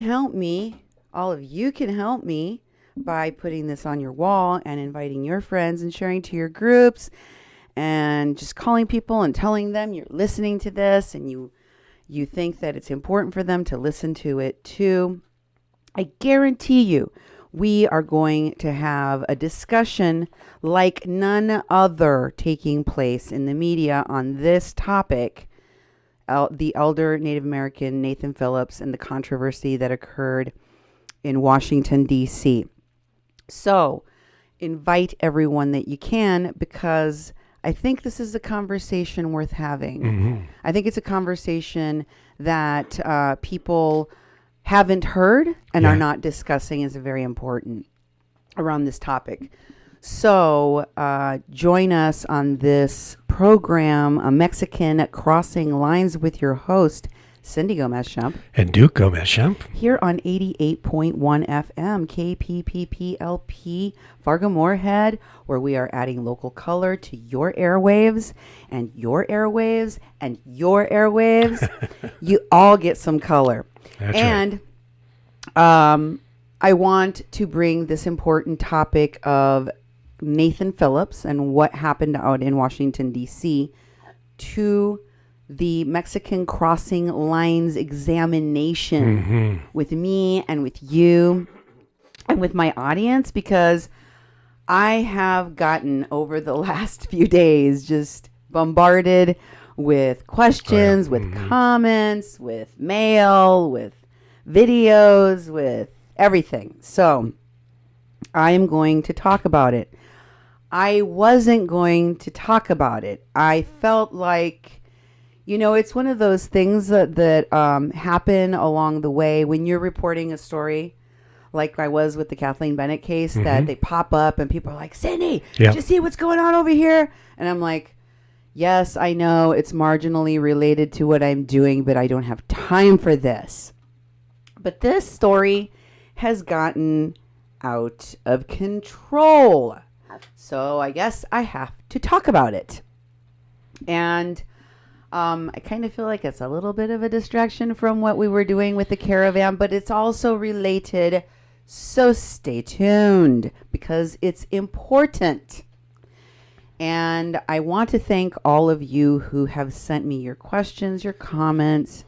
help me, all of you can help me by putting this on your wall and inviting your friends and sharing to your groups and just calling people and telling them you're listening to this and you think that it's important for them to listen to it too. I guarantee you we are going to have a discussion like none other taking place in the media on this topic. The elder Native American Nathan Phillips and the controversy that occurred in Washington, D.C. So invite everyone that you can, because I think this is a conversation worth having. Mm-hmm. I think it's a conversation that people haven't heard and are not discussing is very important around this topic. So join us on this program, A Mexican Crossing Lines, with your host, Cindy Gomez-Schempp. And Duke Gomez-Schempp. Here on 88.1 FM, KPPPLP, Fargo-Moorhead, where we are adding local color to your airwaves and your airwaves and your airwaves. You all get some color. That's and I want to bring this important topic of Nathan Phillips and what happened out in Washington, D.C. to the Mexican Crossing Lines examination with me and with you and with my audience, because I have gotten over the last few days just bombarded with questions, with comments, with mail, with videos, with everything. So I am going to talk about it. I wasn't going to talk about it. I felt like, it's one of those things that happen along the way when you're reporting a story, like I was with the Kathleen Bennett case, that they pop up and people are like, Cindy, did you see what's going on over here? And I'm like, yes, I know it's marginally related to what I'm doing, but I don't have time for this. But this story has gotten out of control. So I guess I have to talk about it. And I kind of feel like it's a little bit of a distraction from what we were doing with the caravan, but it's also related. So stay tuned because it's important. And I want to thank all of you who have sent me your questions, your comments,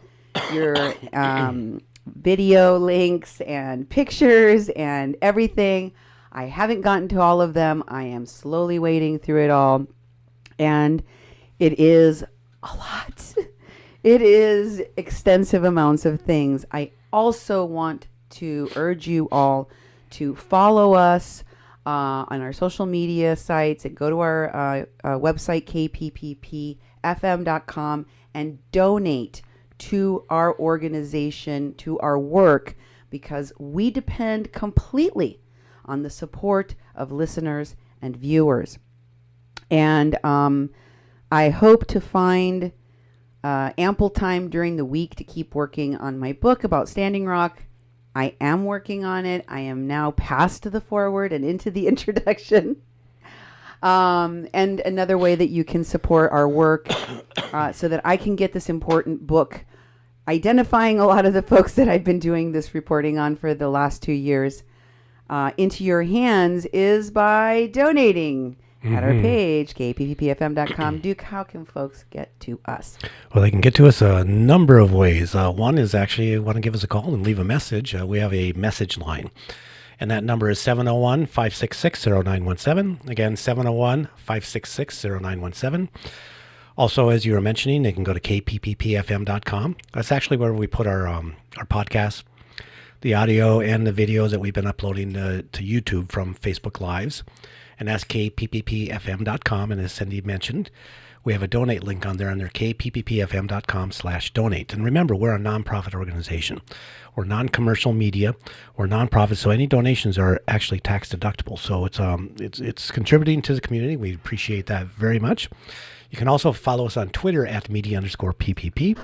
your video links and pictures and everything. I haven't gotten to all of them. I am slowly wading through it all. And it is a lot. It is extensive amounts of things. I also want to urge you all to follow us on our social media sites and go to our website, kpppfm.com, and donate to our organization, to our work, because we depend completely on the support of listeners and viewers. And I hope to find ample time during the week to keep working on my book about Standing Rock. I am working on it. I am now past the foreword and into the introduction. And another way that you can support our work so that I can get this important book, identifying a lot of the folks that I've been doing this reporting on for the last 2 years, into your hands, is by donating at our page, kpppfm.com. Duke, how can folks get to us? Well, they can get to us a number of ways. One is actually want to give us a call and leave a message. We have a message line, and that number is 701-566-0917. Again, 701-566-0917. Also, as you were mentioning, they can go to kpppfm.com. That's actually where we put our podcasts, the audio and the videos that we've been uploading to YouTube from Facebook Lives. And that's kpppfm.com. And as Cindy mentioned, we have a donate link on there under kpppfm.com/donate. And remember, we're a nonprofit organization. We're non-commercial media. We're nonprofit, so any donations are actually tax deductible. So it's contributing to the community. We appreciate that very much. You can also follow us on Twitter at media_PPP.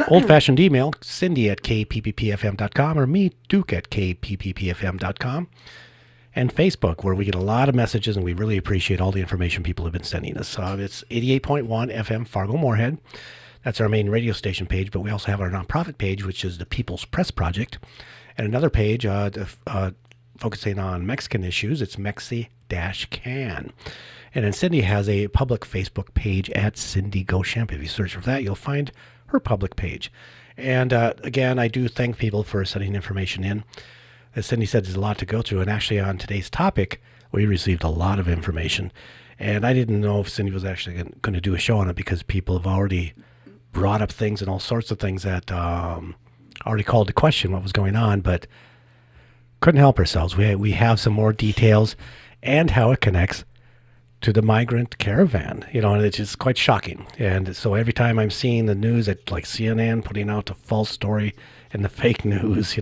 Old-fashioned email, Cindy at kpppfm.com, or me, Duke at kpppfm.com. And Facebook, where we get a lot of messages, and we really appreciate all the information people have been sending us. It's 88.1 FM Fargo-Moorhead. That's our main radio station page, but we also have our nonprofit page, which is the People's Press Project, and another page focusing on Mexican issues. It's Mexi-Can. And then Cindy has a public Facebook page at Cindy Gomez-Schempp. If you search for that, you'll find her public page. And again, I do thank people for sending information in. As Cindy said, there's a lot to go through. And actually on today's topic, we received a lot of information. And I didn't know if Cindy was actually going to do a show on it because people have already brought up things and all sorts of things that already called to question what was going on, but couldn't help ourselves. We have some more details and how it connects to the migrant caravan, and it's just quite shocking. And so every time I'm seeing the news at like CNN putting out the false story and the fake news,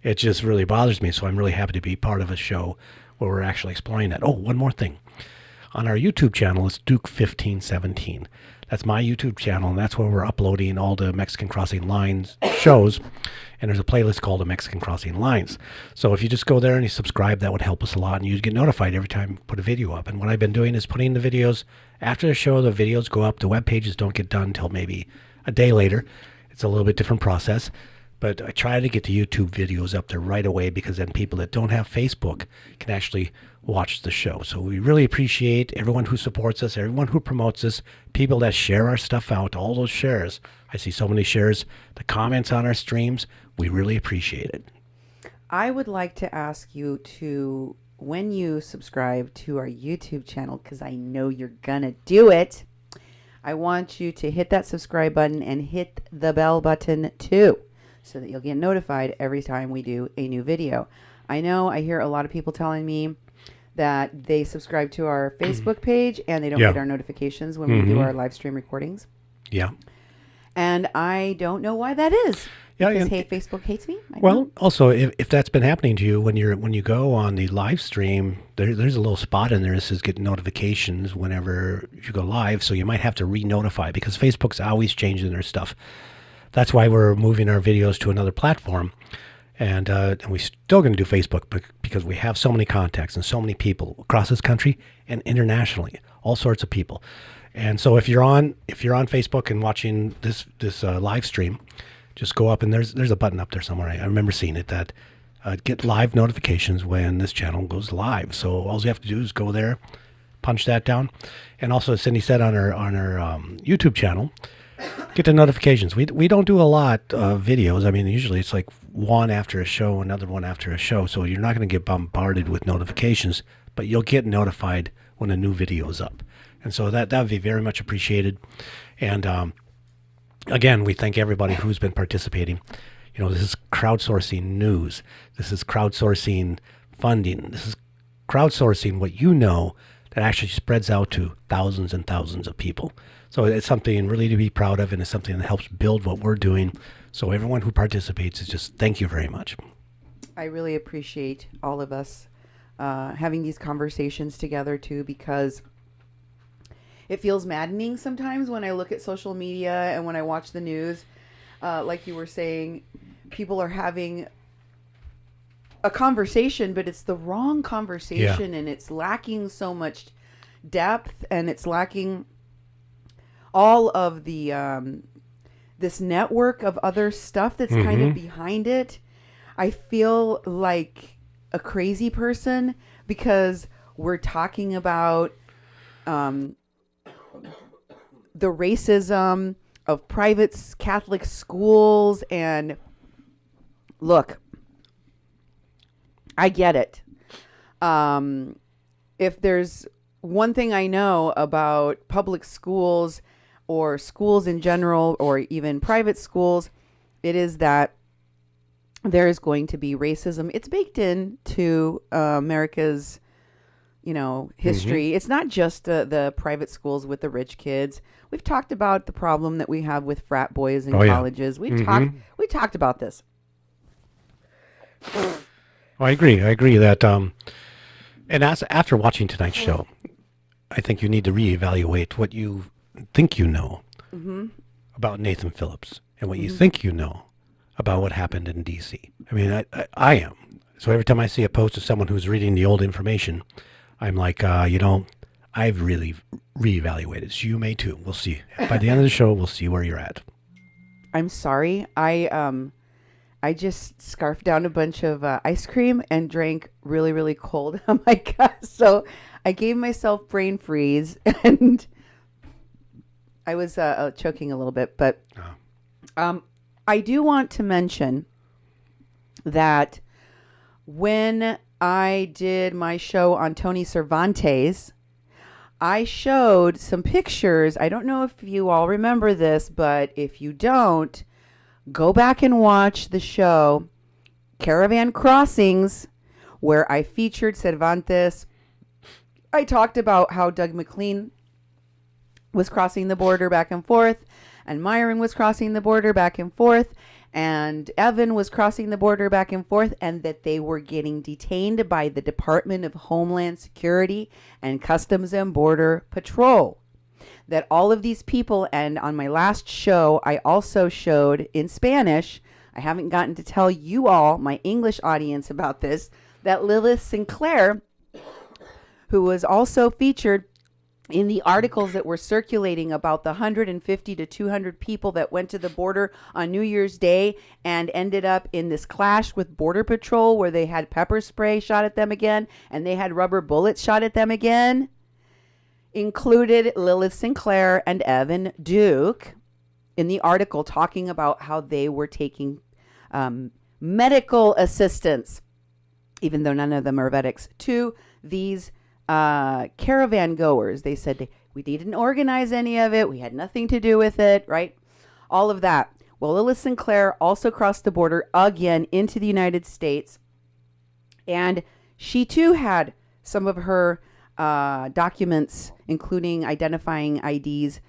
it just really bothers me. So I'm really happy to be part of a show where we're actually exploring that. Oh, one more thing. On our YouTube channel, it's Duke 1517. That's my YouTube channel, and that's where we're uploading all the Mexican Crossing Lines shows. And there's a playlist called the Mexican Crossing Lines. So if you just go there and you subscribe, that would help us a lot, and you'd get notified every time we put a video up. And what I've been doing is putting the videos after the show. The videos go up. The web pages don't get done until maybe a day later. It's a little bit different process. But I try to get the YouTube videos up there right away because then people that don't have Facebook can actually watch the show. So we really appreciate everyone who supports us, everyone who promotes us, people that share our stuff out, all those shares. I see so many shares, the comments on our streams. We really appreciate it. I would like to ask you to, when you subscribe to our YouTube channel, because I know you're going to do it, I want you to hit that subscribe button and hit the bell button too, so that you'll get notified every time we do a new video. I know I hear a lot of people telling me that they subscribe to our Facebook page and they don't get our notifications when we do our live stream recordings. Yeah. And I don't know why that is. Yeah, because, hey, Facebook hates me. Also, if that's been happening to you, when you go on the live stream, there's a little spot in there that says get notifications whenever you go live. So you might have to re-notify because Facebook's always changing their stuff. That's why we're moving our videos to another platform. And we're still going to do Facebook because we have so many contacts and so many people across this country and internationally, all sorts of people. And so if you're on Facebook and watching this live stream, just go up and there's a button up there somewhere. I remember seeing it that get live notifications when this channel goes live. So all you have to do is go there, punch that down, and also as Cindy said on our YouTube channel, get the notifications. We don't do a lot of videos. I mean, usually it's like one after a show, another one after a show. So you're not going to get bombarded with notifications, but you'll get notified when a new video is up. And so that would be very much appreciated. And again, we thank everybody who's been participating. This is crowdsourcing news. This is crowdsourcing funding. This is crowdsourcing what that actually spreads out to thousands and thousands of people. So it's something really to be proud of, and it's something that helps build what we're doing. So everyone who participates is just thank you very much. I really appreciate all of us having these conversations together too, because it feels maddening sometimes when I look at social media and when I watch the news. Like you were saying, people are having a conversation, but it's the wrong conversation, and it's lacking so much depth, and it's lacking all of the this network of other stuff that's kind of behind it. I feel like a crazy person because we're talking about the racism of private Catholic schools, and look, I get it. If there's one thing I know about public schools or schools in general, or even private schools, it is that there is going to be racism. It's baked into America's, history. It's not just the private schools with the rich kids. We've talked about the problem that we have with frat boys in colleges. We talked about this. I agree that, and after watching tonight's show, I think you need to reevaluate what you think you know about Nathan Phillips and what you think you know about what happened in D.C. I mean, I am. So every time I see a post of someone who's reading the old information, I'm like, I I've really reevaluated. So you may too. We'll see. By the end of the show, we'll see where you're at. I'm sorry. I just scarfed down a bunch of ice cream and drank really, really cold. Oh my God. So I gave myself brain freeze and I was choking a little bit. But I do want to mention that when I did my show on Tony Cervantes, I showed some pictures. I don't know if you all remember this, but if you don't, go back and watch the show Caravan Crossings, where I featured Cervantes. I talked about how Doug McLean was crossing the border back and forth, and Myron was crossing the border back and forth, and Evan was crossing the border back and forth, and that they were getting detained by the Department of Homeland Security and Customs and Border Patrol. That all of these people, and on my last show, I also showed in Spanish, I haven't gotten to tell you all, my English audience, about this, that Lilith Sinclair, who was also featured in the articles that were circulating about the 150 to 200 people that went to the border on New Year's Day and ended up in this clash with Border Patrol where they had pepper spray shot at them again and they had rubber bullets shot at them again, included Lilith Sinclair and Evan Duke in the article talking about how they were taking medical assistance, even though none of them are medics, to these caravan goers. They said we didn't organize any of it. We had nothing to do with it, right? All of that. Well, Lilith Sinclair also crossed the border again into the United States. And she too had some of her documents, including identifying IDs.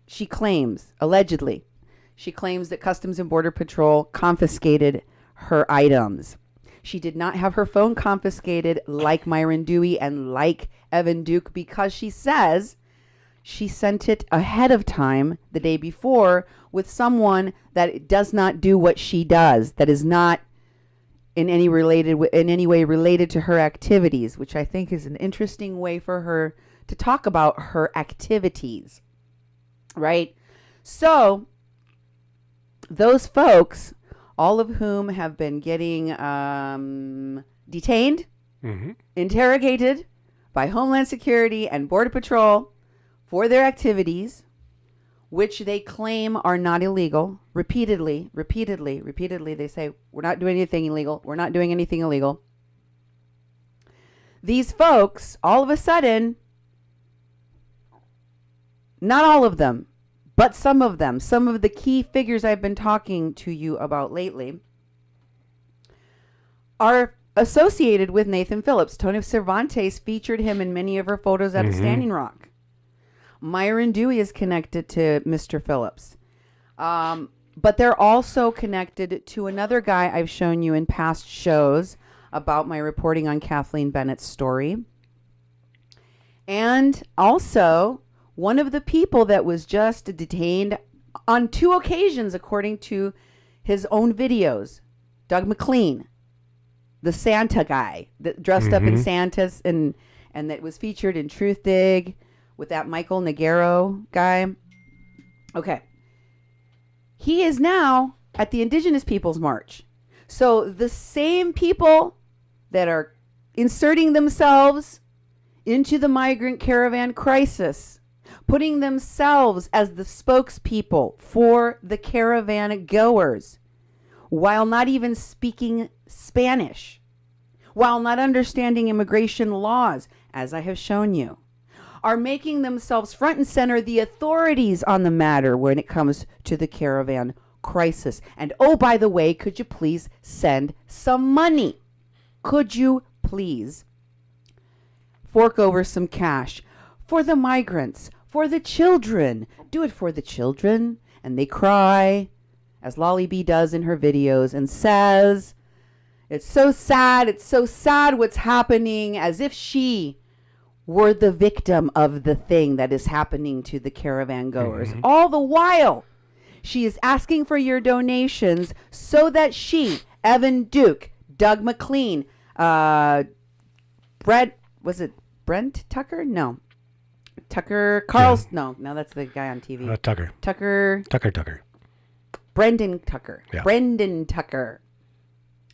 She claims, allegedly, she claims that Customs and Border Patrol confiscated her items. She did not have her phone confiscated like Myron Dewey and like Evan Duke because she says she sent it ahead of time the day before with someone that does not do what she does, that is not in any way related to her activities, which I think is an interesting way for her to talk about her activities, right? So those folks, all of whom have been getting detained, interrogated by Homeland Security and Border Patrol for their activities, which they claim are not illegal. Repeatedly, they say, we're not doing anything illegal. We're not doing anything illegal. These folks, all of a sudden, not all of them, but some of them, some of the key figures I've been talking to you about lately, are associated with Nathan Phillips. Tony Cervantes featured him in many of her photos out of Standing Rock. Myron Dewey is connected to Mr. Phillips. But they're also connected to another guy I've shown you in past shows about my reporting on Kathleen Bennett's story. And also one of the people that was just detained on 2 occasions, according to his own videos, Doug McLean, the Santa guy that dressed up in Santas and that was featured in Truth Dig with that Michael Nagaro guy. Okay. He is now at the Indigenous Peoples March. So the same people that are inserting themselves into the migrant caravan crisis, putting themselves as the spokespeople for the caravan goers, while not even speaking Spanish, while not understanding immigration laws, as I have shown you, are making themselves front and center the authorities on the matter when it comes to the caravan crisis. And oh, by the way, could you please send some money? Could you please fork over some cash for the migrants, for the children? Do it for the children. And they cry, as Lolly B does in her videos, and says, it's so sad what's happening, as if she were the victim of the thing that is happening to the caravan goers. All the while, she is asking for your donations so that she, Evan Duke, Doug McLean, Brent Tucker? No. Tucker Carlson. No, that's the guy on TV. Tucker. Brendan Tucker. Yeah. Brendan Tucker.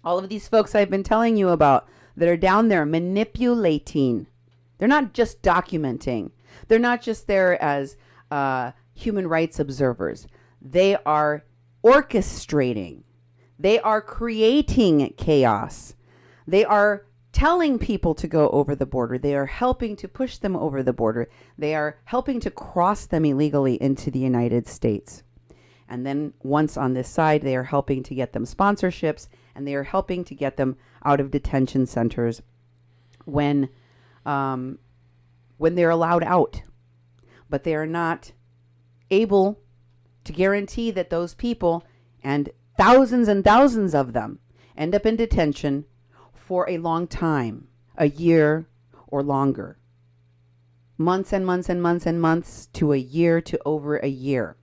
All of these folks I've been telling you about that are down there manipulating. They're not just documenting. They're not just there as human rights observers. They are orchestrating. They are creating chaos. They are telling people to go over the border. They are helping to push them over the border. They are helping to cross them illegally into the United States. And then once on this side, they are helping to get them sponsorships, and they are helping to get them out of detention centers when they're allowed out. But they are not able to guarantee that those people, and thousands of them, end up in detention for a long time, a year or longer. Months and months and months and months to a year to over a year.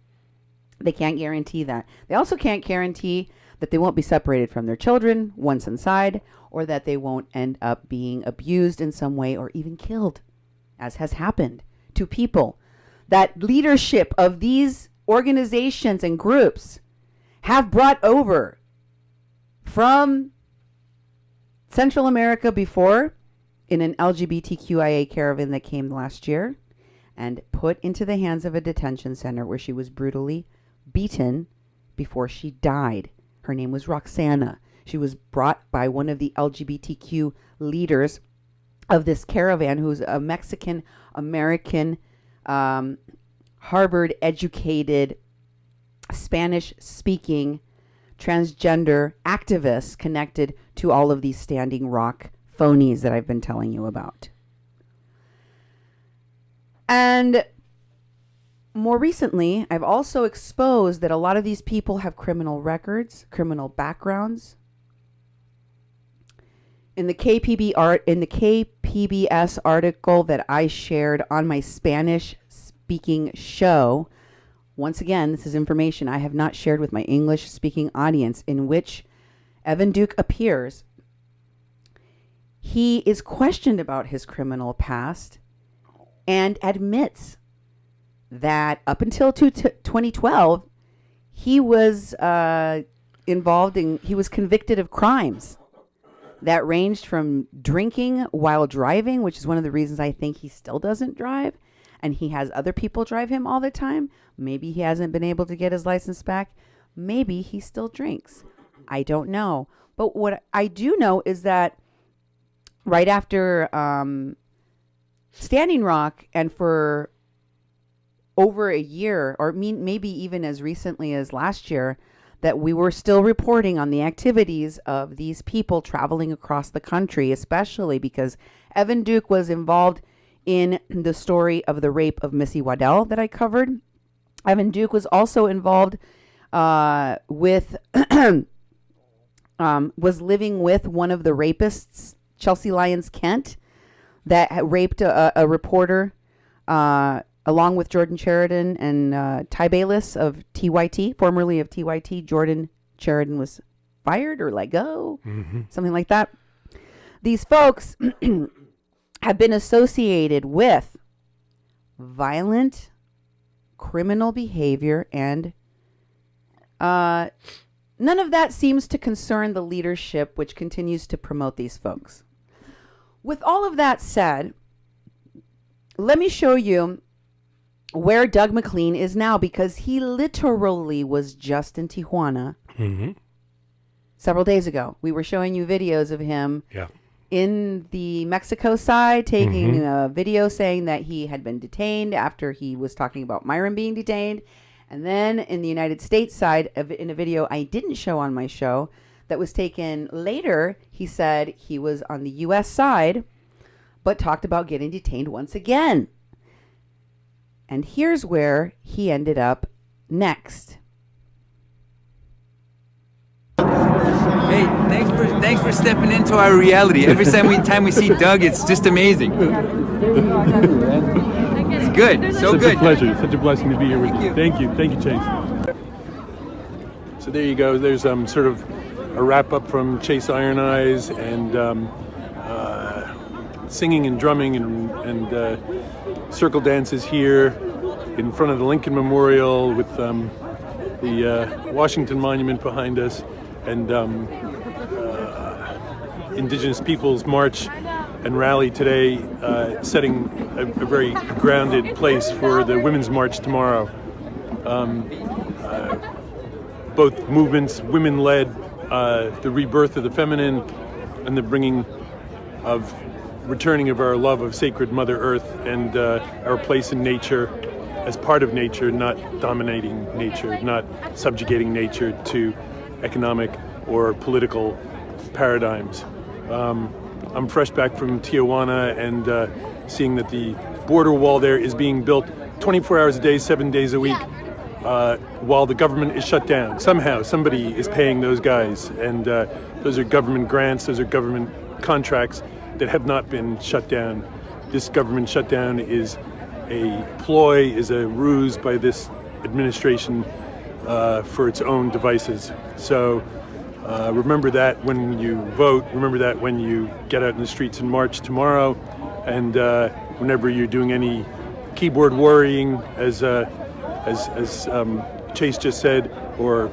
They can't guarantee that. They also can't guarantee that they won't be separated from their children once inside, or that they won't end up being abused in some way or even killed, as has happened to people that leadership of these organizations and groups have brought over from Central America before in an LGBTQIA caravan that came last year, and put into the hands of a detention center where she was brutally beaten before she died. Her name was Roxana. She was brought by one of the LGBTQ leaders of this caravan, who's a Mexican American, Harvard educated, Spanish speaking transgender activist connected to all of these Standing Rock phonies that I've been telling you about. And more recently, I've also exposed that a lot of these people have criminal records, criminal backgrounds. In the KPBS article that I shared on my Spanish speaking show, once again, this is information I have not shared with my English speaking audience, in which Evan Duke appears. He is questioned about his criminal past and admits that up until 2012, he was he was convicted of crimes that ranged from drinking while driving, which is one of the reasons I think he still doesn't drive, and he has other people drive him all the time. Maybe he hasn't been able to get his license back. Maybe he still drinks. I don't know. But what I do know is that right after Standing Rock, and for over a year, or maybe even as recently as last year, that we were still reporting on the activities of these people traveling across the country, especially because Evan Duke was involved in the story of the rape of Missy Waddell that I covered. Evan Duke was also involved was living with one of the rapists, Chelsea Lyons Kent, that raped a reporter, along with Jordan Sheridan and Ty Bayless of TYT, formerly of TYT. Jordan Sheridan was fired or let go, something like that. These folks have been associated with violent criminal behavior, and none of that seems to concern the leadership, which continues to promote these folks. With all of that said, let me show you where Doug McLean is now, because he literally was just in Tijuana several days ago. We were showing you videos of him in the Mexico side, taking a video saying that he had been detained after he was talking about Myron being detained. And then in the United States side, in a video I didn't show on my show that was taken later, he said he was on the U.S. side, but talked about getting detained once again. And here's where he ended up next. Hey, thanks for stepping into our reality. Every time we see Doug, it's just amazing. It's good, so good. It's a pleasure. It's such a blessing to be here with you. Thank you, Chase. So there you go. There's sort of a wrap up from Chase Iron Eyes, and singing and drumming and circle dances here in front of the Lincoln Memorial with the Washington Monument behind us, and Indigenous Peoples March and Rally today, setting a very grounded place for the Women's March tomorrow. Both movements, women-led, the rebirth of the feminine and the returning of our love of sacred Mother Earth and our place in nature as part of nature, not dominating nature, not subjugating nature to economic or political paradigms. I'm fresh back from Tijuana and seeing that the border wall there is being built 24 hours a day, 7 days a week, while the government is shut down. Somehow, somebody is paying those guys, and those are government grants, those are government contracts that have not been shut down. This government shutdown is a ploy, is a ruse by this administration for its own devices. So remember that when you vote, remember that when you get out in the streets and march tomorrow, and whenever you're doing any keyboard worrying, as Chase just said, or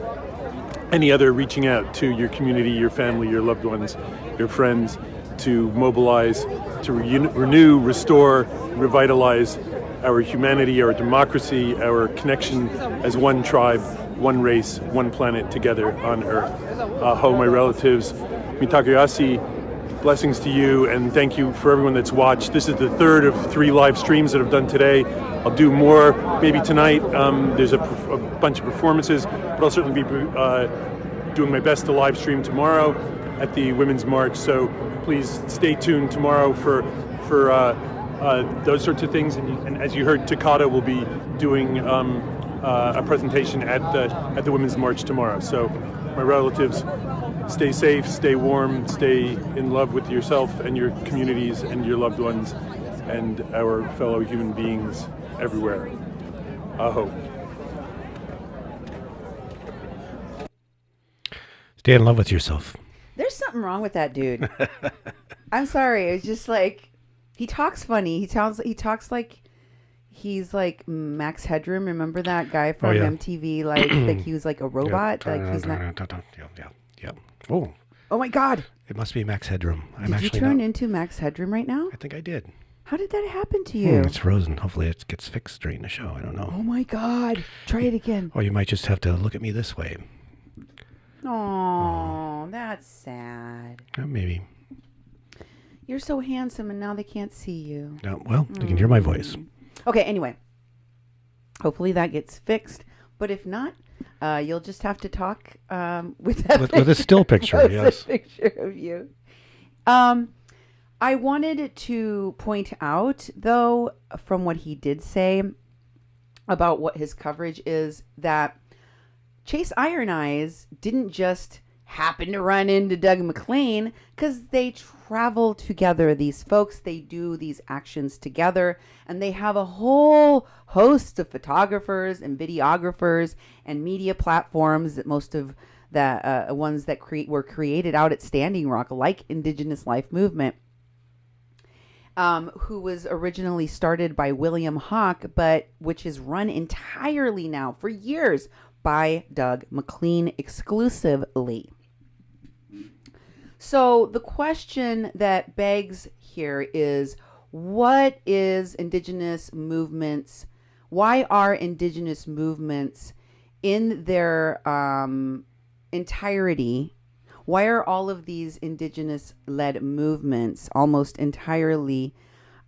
any other reaching out to your community, your family, your loved ones, your friends, to mobilize, to renew, restore, revitalize our humanity, our democracy, our connection as one tribe, one race, one planet together on Earth. Aho, my relatives. Mitakayasi, blessings to you, and thank you for everyone that's watched. This is the third of 3 live streams that I've done today. I'll do more maybe tonight. There's a bunch of performances, but I'll certainly be doing my best to live stream tomorrow at the Women's March. So please stay tuned tomorrow for those sorts of things. And as you heard, Takata will be doing a presentation at the Women's March tomorrow. So my relatives, stay safe, stay warm, stay in love with yourself and your communities and your loved ones and our fellow human beings everywhere. Aho. Stay in love with yourself. There's something wrong with that dude. I'm sorry. It's just like, he talks funny. He talks like he's like Max Headroom. Remember that guy from MTV? Like he was like a robot. Yeah. Like he's not. Yeah. Oh my God! It must be Max Headroom. Did you turn into Max Headroom right now? I think I did. How did that happen to you? It's frozen. Hopefully it gets fixed during the show. I don't know. Oh my God! Try it again. Or you might just have to look at me this way. Oh, that's sad. Maybe. You're so handsome, and now they can't see you. No, well, you can hear my voice. Okay, anyway. Hopefully that gets fixed. But if not, you'll just have to talk with a still picture, yes. A picture of you. I wanted to point out, though, from what he did say about what his coverage is, that Chase Iron Eyes didn't just happen to run into Doug McLean, because they travel together. These folks, they do these actions together, and they have a whole host of photographers and videographers and media platforms, that most of the ones that were created out at Standing Rock, like Indigenous Life Movement, who was originally started by William Hawk, but which is run entirely now for years by Doug McLean exclusively. So the question that begs here is, what is Indigenous movements? Why are Indigenous movements in their entirety? Why are all of these Indigenous-led movements almost entirely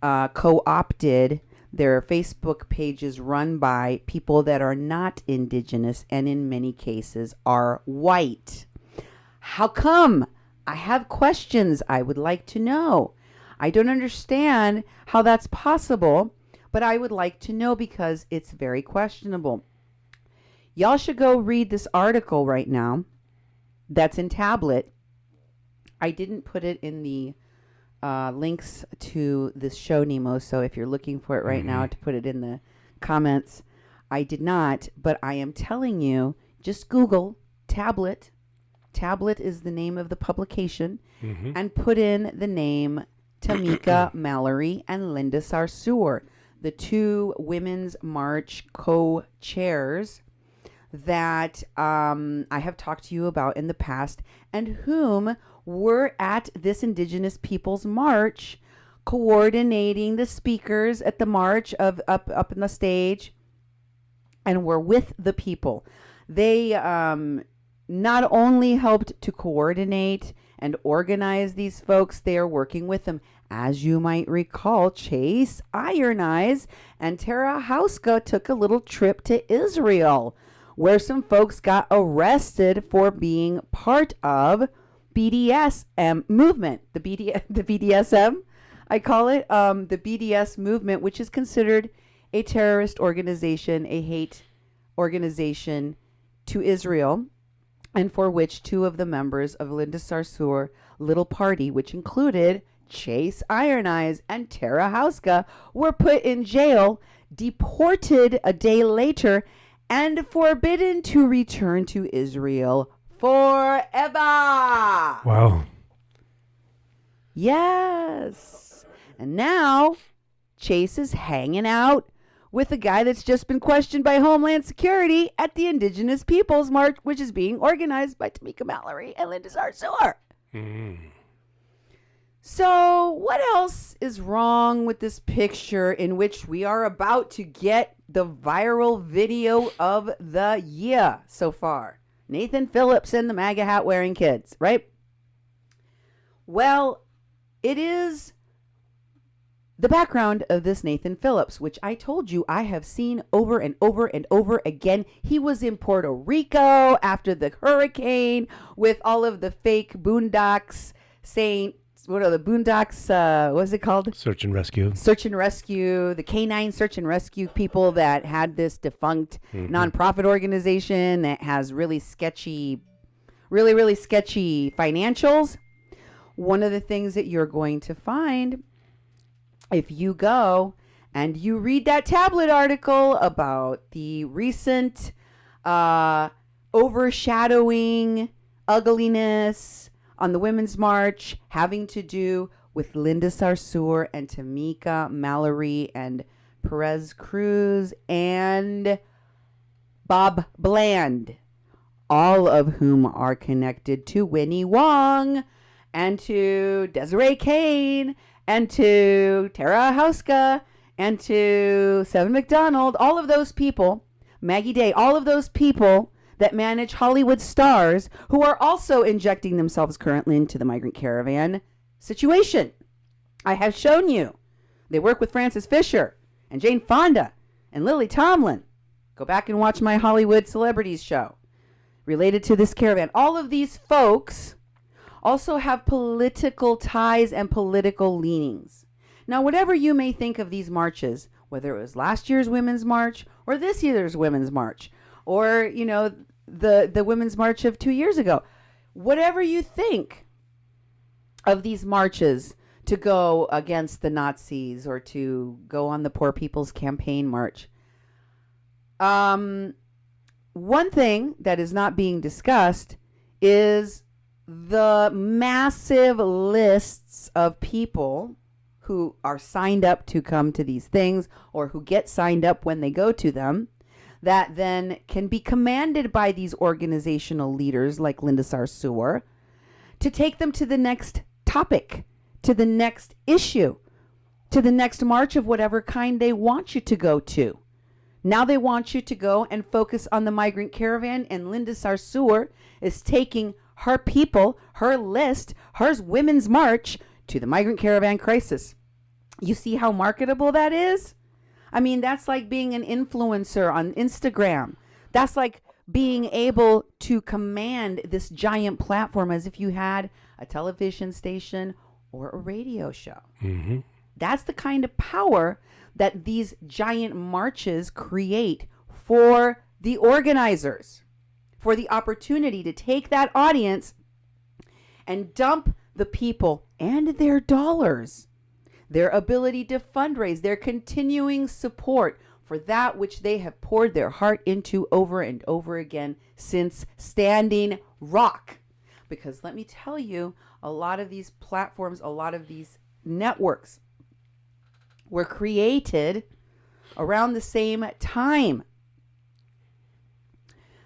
co-opted? Their Facebook pages run by people that are not Indigenous and in many cases are white. How come? I have questions I would like to know. I don't understand how that's possible, but I would like to know because it's very questionable. Y'all should go read this article right now that's in Tablet. I didn't put it in the links to this show, Nemo, so if you're looking for it right now to put it in the comments, I did not, but I am telling you, just Google Tablet. Tablet is the name of the publication, and put in the name Tamika Mallory and Linda Sarsour, the two Women's March co-chairs that I have talked to you about in the past, and whom were at this Indigenous Peoples March, coordinating the speakers at the march of up in the stage, and were with the people. They not only helped to coordinate and organize these folks, they are working with them. As you might recall, Chase Iron Eyes and Tara Hauska took a little trip to Israel, where some folks got arrested for being part of BDSM movement. The BDSM, I call it, the BDS movement, which is considered a terrorist organization, a hate organization to Israel, and for which two of the members of Linda Sarsour little party, which included Chase Iron Eyes and Tara Hauska, were put in jail, deported a day later, and forbidden to return to Israel forever. Wow. Yes. And now Chase is hanging out with a guy that's just been questioned by Homeland Security at the Indigenous Peoples March, which is being organized by Tamika Mallory and Linda Sarsour. So what else is wrong with this picture in which we are about to get the viral video of the year so far? Nathan Phillips and the MAGA hat wearing kids, right? Well, it is the background of this Nathan Phillips, which I told you I have seen over and over and over again. He was in Puerto Rico after the hurricane with all of the fake boondocks saying, what are the boondocks? What is it called? Search and rescue. Search and rescue, the canine search and rescue people that had this defunct nonprofit organization that has really sketchy financials. One of the things that you're going to find if you go and you read that tablet article about the recent overshadowing ugliness on the Women's March having to do with Linda Sarsour and Tamika Mallory and Perez Cruz and Bob Bland, all of whom are connected to Winnie Wong and to Desiree Kane and to Tara Hauska and to Seven McDonald, all of those people, Maggie Day, all of those people that manage Hollywood stars who are also injecting themselves currently into the migrant caravan situation. I have shown you. They work with Frances Fisher and Jane Fonda and Lily Tomlin. Go back and watch my Hollywood Celebrities show related to this caravan. All of these folks also have political ties and political leanings. Now, whatever you may think of these marches, whether it was last year's Women's March or this year's Women's March, or, you know, the Women's March of 2 years ago, whatever you think of these marches to go against the Nazis or to go on the Poor People's Campaign March, one thing that is not being discussed is the massive lists of people who are signed up to come to these things or who get signed up when they go to them that then can be commanded by these organizational leaders like Linda Sarsour to take them to the next topic, to the next issue, to the next march of whatever kind they want you to go to. Now they want you to go and focus on the migrant caravan, and Linda Sarsour is taking her people, her list, her Women's March to the migrant caravan crisis. You see how marketable that is? I mean, that's like being an influencer on Instagram. That's like being able to command this giant platform as if you had a television station or a radio show. Mm-hmm. That's the kind of power that these giant marches create for the organizers, for the opportunity to take that audience and dump the people and their dollars, their ability to fundraise, their continuing support for that which they have poured their heart into over and over again since Standing Rock. Because let me tell you, a lot of these platforms, a lot of these networks were created around the same time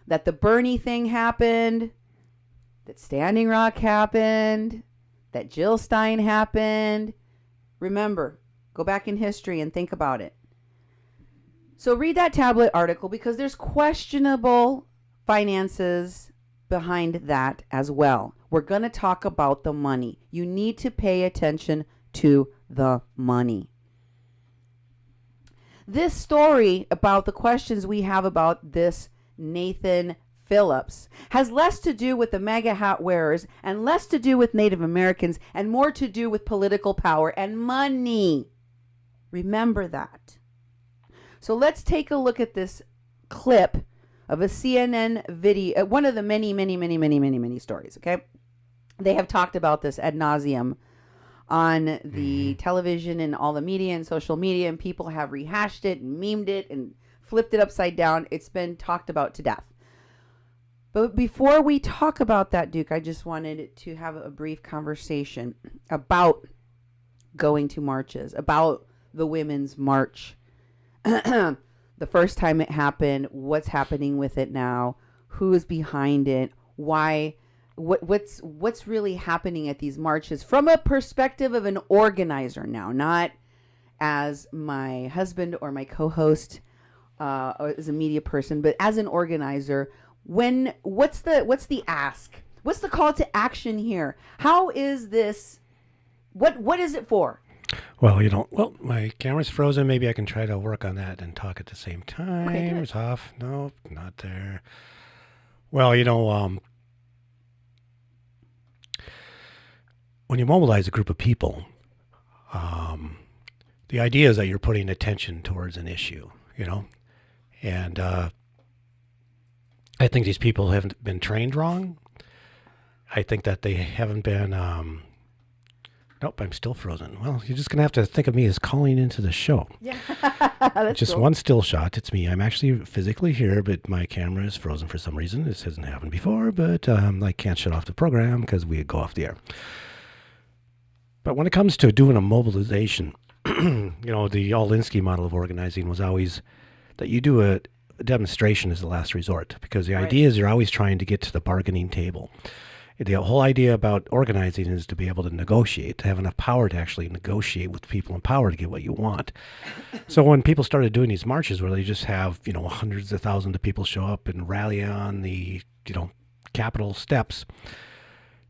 that the Bernie thing happened, that Standing Rock happened, that Jill Stein happened. Remember, go back in history and think about it. So read that tablet article because there's questionable finances behind that as well. We're going to talk about the money. You need to pay attention to the money. This story about the questions we have about this Nathan Phillips has less to do with the MAGA hat wearers and less to do with Native Americans and more to do with political power and money. Remember that. So let's take a look at this clip of a CNN video, one of the many stories, okay? They have talked about this ad nauseum on the television and all the media and social media, and people have rehashed it and memed it and flipped it upside down. It's been talked about to death. But before we talk about that, Duke, I just wanted to have a brief conversation about going to marches, about the Women's March. The first time it happened, what's happening with it now, who is behind it, why, what's really happening at these marches from a perspective of an organizer now, not as my husband or my co-host or as a media person, but as an organizer. What's the ask? What's the call to action here? How is this? What is it for? Well, my camera's frozen. Maybe I can try to work on that and talk at the same time. Okay, good. It's off. Nope, not there. Well, when you mobilize a group of people, the idea is that you're putting attention towards an issue, and I think these people haven't been trained wrong. I think that they haven't been... Nope, I'm still frozen. Well, you're just going to have to think of me as calling into the show. Yeah, that's just cool. One still shot. It's me. I'm actually physically here, but my camera is frozen for some reason. This hasn't happened before, but I can't shut off the program because we go off the air. But when it comes to doing a mobilization, the Alinsky model of organizing was always that you do a demonstration as the last resort, because the idea is you're always trying to get to the bargaining table. The whole idea about organizing is to be able to negotiate, to have enough power to actually negotiate with people in power to get what you want. So when people started doing these marches where they just have, hundreds of thousands of people show up and rally on the, Capitol steps,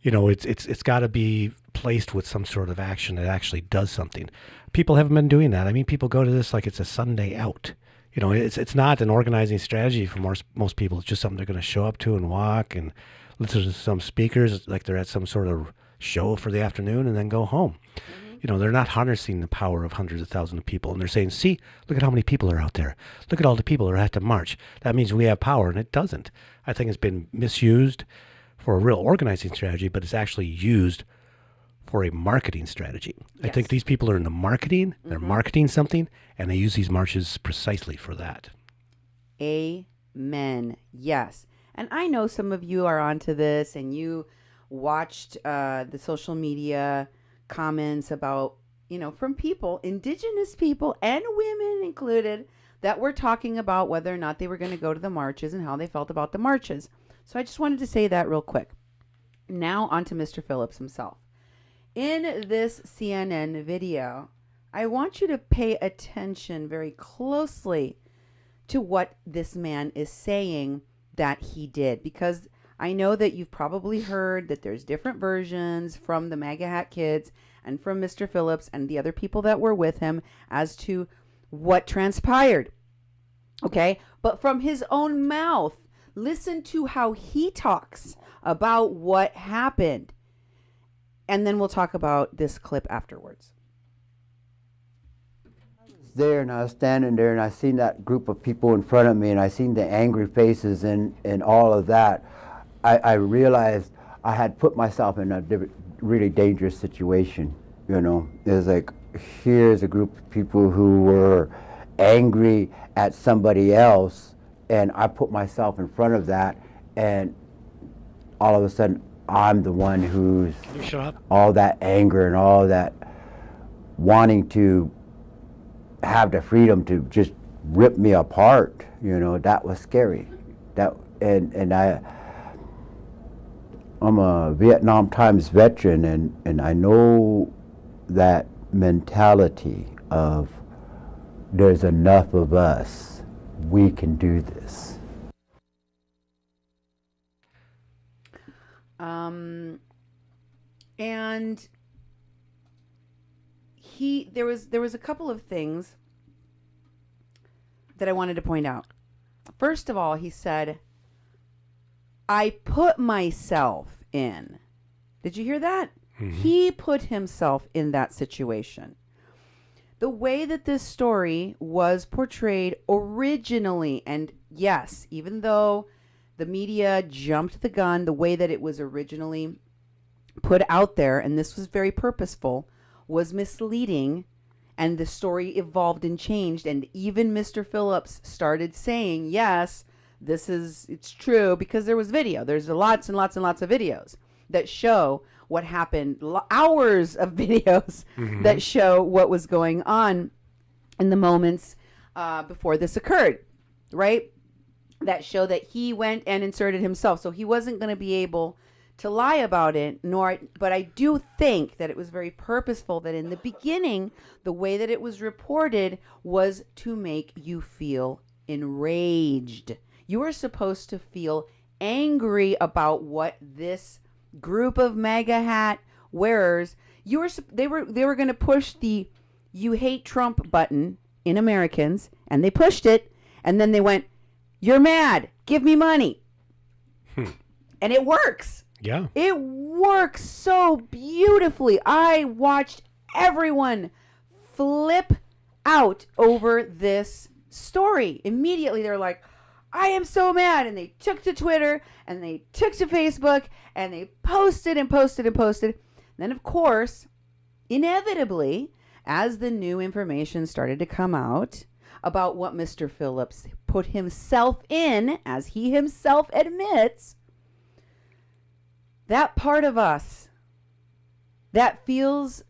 it's got to be placed with some sort of action that actually does something. People haven't been doing that. I mean, people go to this like it's a Sunday out. It's not an organizing strategy for most people. It's just something they're going to show up to and walk and listen to some speakers like they're at some sort of show for the afternoon and then go home. Mm-hmm. They're not harnessing the power of hundreds of thousands of people. And they're saying, see, look at how many people are out there. Look at all the people that are at the march. That means we have power, and it doesn't. I think it's been misused for a real organizing strategy, but it's actually used for a marketing strategy. Yes. I think these people are in the marketing. They're marketing something, and they use these marches precisely for that. Amen. Yes. And I know some of you are onto this and you watched the social media comments about, from people, indigenous people and women included, that were talking about whether or not they were going to go to the marches and how they felt about the marches. So I just wanted to say that real quick. Now on to Mr. Phillips himself. In this CNN video, I want you to pay attention very closely to what this man is saying that he did, because I know that you've probably heard that there's different versions from the MAGA hat kids and from Mr. Phillips and the other people that were with him as to what transpired. Okay? But from his own mouth, listen to how he talks about what happened. And then we'll talk about this clip afterwards. There, and I was standing there and I seen that group of people in front of me, and I seen the angry faces and all of that. I realized I had put myself in a really dangerous situation. It was like, here's a group of people who were angry at somebody else, and I put myself in front of that, and all of a sudden I'm the one who's Can you shut up? all that anger and all that wanting to have the freedom to just rip me apart. That was scary. I'm a Vietnam Times veteran, and I know that mentality of there's enough of us, we can do this. And there was a couple of things that I wanted to point out. First of all, he said, I put myself in. Did you hear that? Mm-hmm. He put himself in that situation. The way that this story was portrayed originally, and yes, even though the media jumped the gun, the way that it was originally put out there, and this was very purposeful, was misleading, and the story evolved and changed, and even Mr. Phillips started saying, yes, it's true, because there was video. There's lots and lots and lots of videos that show what happened, hours of videos mm-hmm. that show what was going on in the moments before this occurred, right? That show that he went and inserted himself. So he wasn't going to be able to lie about it, but I do think that it was very purposeful that in the beginning, the way that it was reported was to make you feel enraged. You were supposed to feel angry about what this group of MAGA hat wearers, they were going to push the "you hate Trump" button in Americans, and they pushed it, and then they went, "You're mad, give me money." And it works. Yeah. It works so beautifully. I watched everyone flip out over this story. Immediately they're like, I am so mad. And they took to Twitter and they took to Facebook and they posted and posted and posted. Then, of course, inevitably, as the new information started to come out about what Mr. Phillips put himself in, as he himself admits, that part of us that feels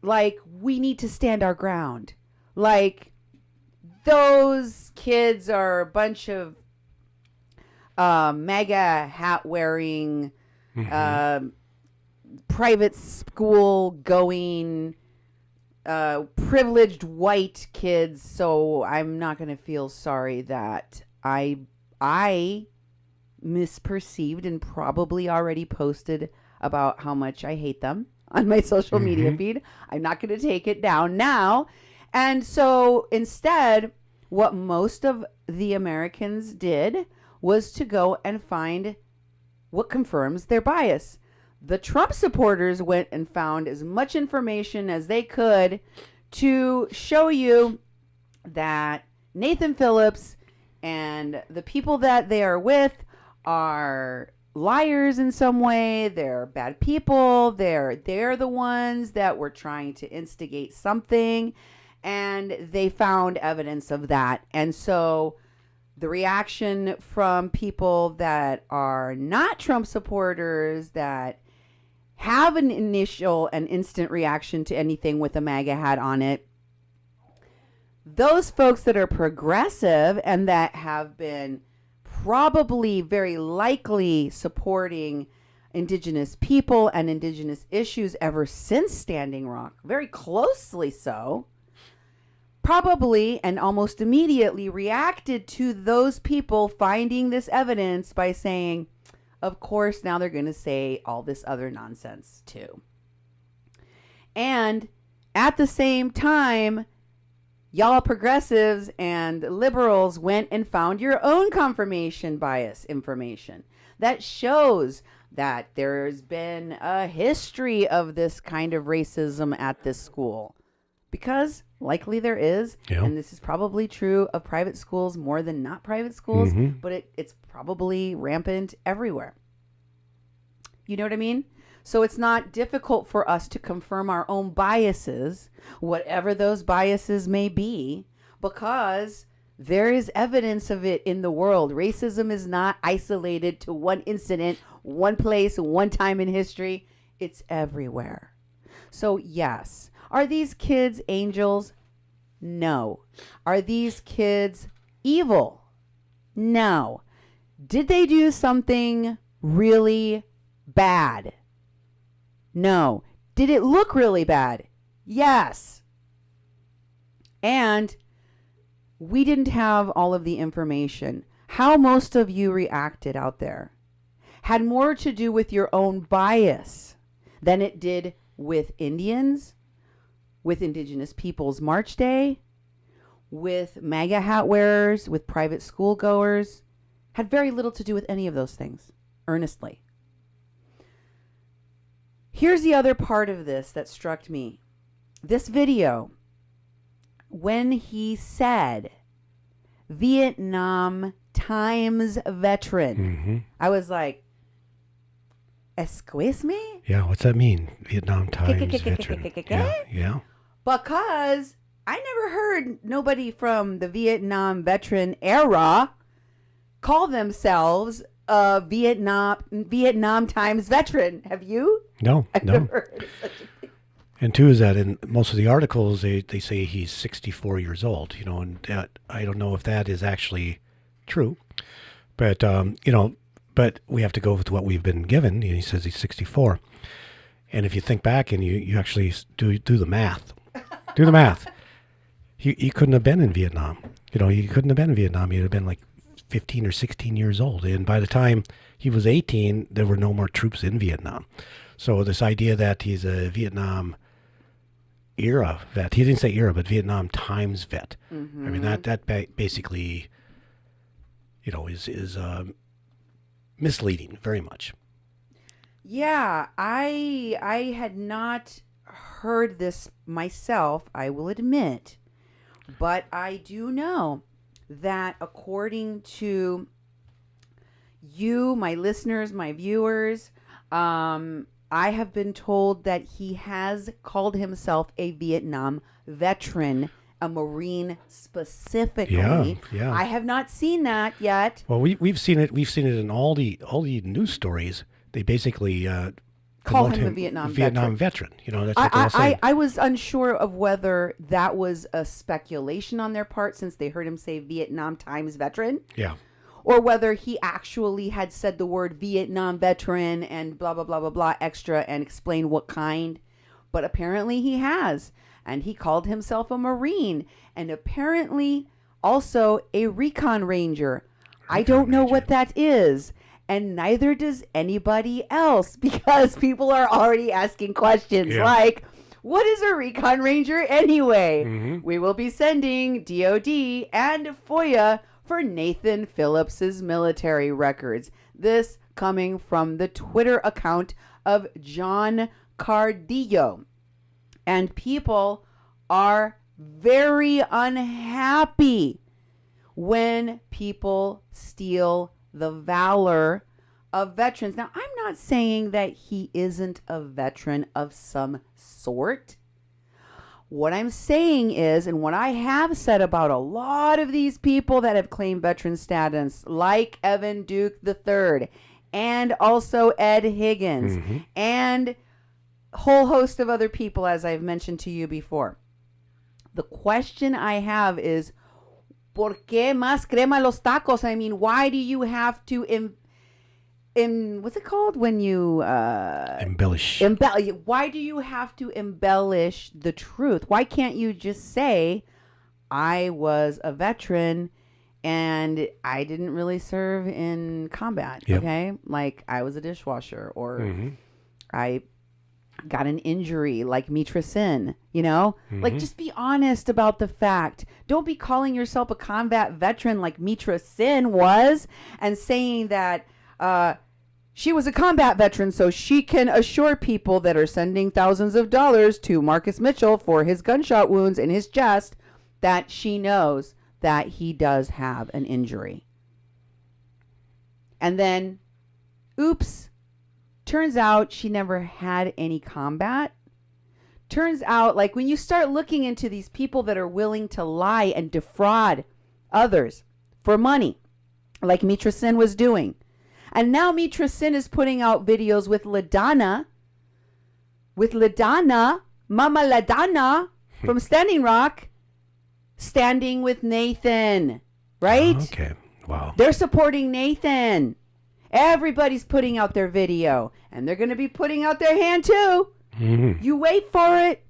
like we need to stand our ground, like those kids are a bunch of MAGA hat wearing, mm-hmm. Private school going, privileged white kids. So I'm not going to feel sorry that I misperceived and probably already posted about how much I hate them on my social mm-hmm. media feed. I'm not going to take it down now. And so instead, what most of the Americans did was to go and find what confirms their bias. The Trump supporters went and found as much information as they could to show you that Nathan Phillips and the people that they are with are liars in some way. They're bad people. They're the ones that were trying to instigate something, and they found evidence of that. And so the reaction from people that are not Trump supporters, that have an initial and instant reaction to anything with a MAGA hat on it, those folks that are progressive and that have been probably very likely supporting Indigenous people and Indigenous issues ever since Standing Rock, very closely so, probably and almost immediately reacted to those people finding this evidence by saying, of course, now they're going to say all this other nonsense too. And at the same time, y'all progressives and liberals went and found your own confirmation bias information that shows that there's been a history of this kind of racism at this school. Because likely there is, yeah. And this is probably true of private schools more than not private schools, mm-hmm. but it's probably rampant everywhere. You know what I mean? So it's not difficult for us to confirm our own biases, whatever those biases may be, because there is evidence of it in the world. Racism is not isolated to one incident, one place, one time in history. It's everywhere. So yes, Are these kids angels? No. Are these kids evil? No. Did they do something really bad? No. Did it look really bad? Yes. And we didn't have all of the information. How most of you reacted out there had more to do with your own bias than it did with Indians, with Indigenous Peoples March Day, with MAGA hat wearers, with private school goers. Had very little to do with any of those things, earnestly. Here's the other part of this that struck me. This video, when he said Vietnam Times veteran, I was like, excuse me? Yeah, what's that mean? Vietnam Times veteran. Yeah. Because I never heard nobody from the Vietnam veteran era call themselves a Vietnam Times veteran. Have you? No, I've no. never heard of such a thing. And two is that in most of the articles, they say he's 64 years old, and that, I don't know if that is actually true, but, but we have to go with what we've been given. He says he's 64. And if you think back and you actually do the math, he couldn't have been in Vietnam. He couldn't have been in Vietnam. He'd have been like 15 or 16 years old. And by the time he was 18, there were no more troops in Vietnam. So this idea that he's a Vietnam era vet, he didn't say era, but Vietnam Times vet. Mm-hmm. I mean, that basically, is misleading very much. Yeah, I had not heard this myself, I will admit, but I do know that according to you, my listeners, my viewers, I have been told that he has called himself a Vietnam veteran, a Marine specifically. Yeah. I have not seen that yet. Well, we've seen it. We've seen it in all the news stories. They basically call him a Vietnam veteran. That's what they'll say. I was unsure of whether that was a speculation on their part since they heard him say Vietnam Times veteran. Yeah. Or whether he actually had said the word Vietnam veteran and blah, blah, blah, blah, blah, extra and explain what kind. But apparently he has. And he called himself a Marine and apparently also a recon ranger. I don't know what that is. And neither does anybody else because people are already asking questions like, what is a recon ranger anyway? Mm-hmm. We will be sending DOD and FOIA for Nathan Phillips's military records. This coming from the Twitter account of John Cardillo. And people are very unhappy when people steal the valor of veterans. Now, I'm not saying that he isn't a veteran of some sort. What I'm saying is, and what I have said about a lot of these people that have claimed veteran status, like Evan Duke III, and also Ed Higgins, and a whole host of other people, as I've mentioned to you before. The question I have is, ¿por qué más crema los tacos? I mean, why do you have to what's it called when you embellish? Why do you have to embellish the truth? Why can't you just say, I was a veteran and I didn't really serve in combat? Yep. Okay, like I was a dishwasher, or I got an injury like Mitra Sin, like just be honest about the fact. Don't be calling yourself a combat veteran like Mitra Sin was and saying that she was a combat veteran so she can assure people that are sending thousands of dollars to Marcus Mitchell for his gunshot wounds in his chest that she knows that he does have an injury. And then, oops, turns out she never had any combat. Turns out, like, when you start looking into these people that are willing to lie and defraud others for money, like Mitra Sin was doing. And now Mitra Sin is putting out videos with LaDonna Mama LaDonna from Standing Rock standing with Nathan, right? Okay. Wow. They're supporting Nathan. Everybody's putting out their video, and they're going to be putting out their hand too. Mm-hmm. You wait for it.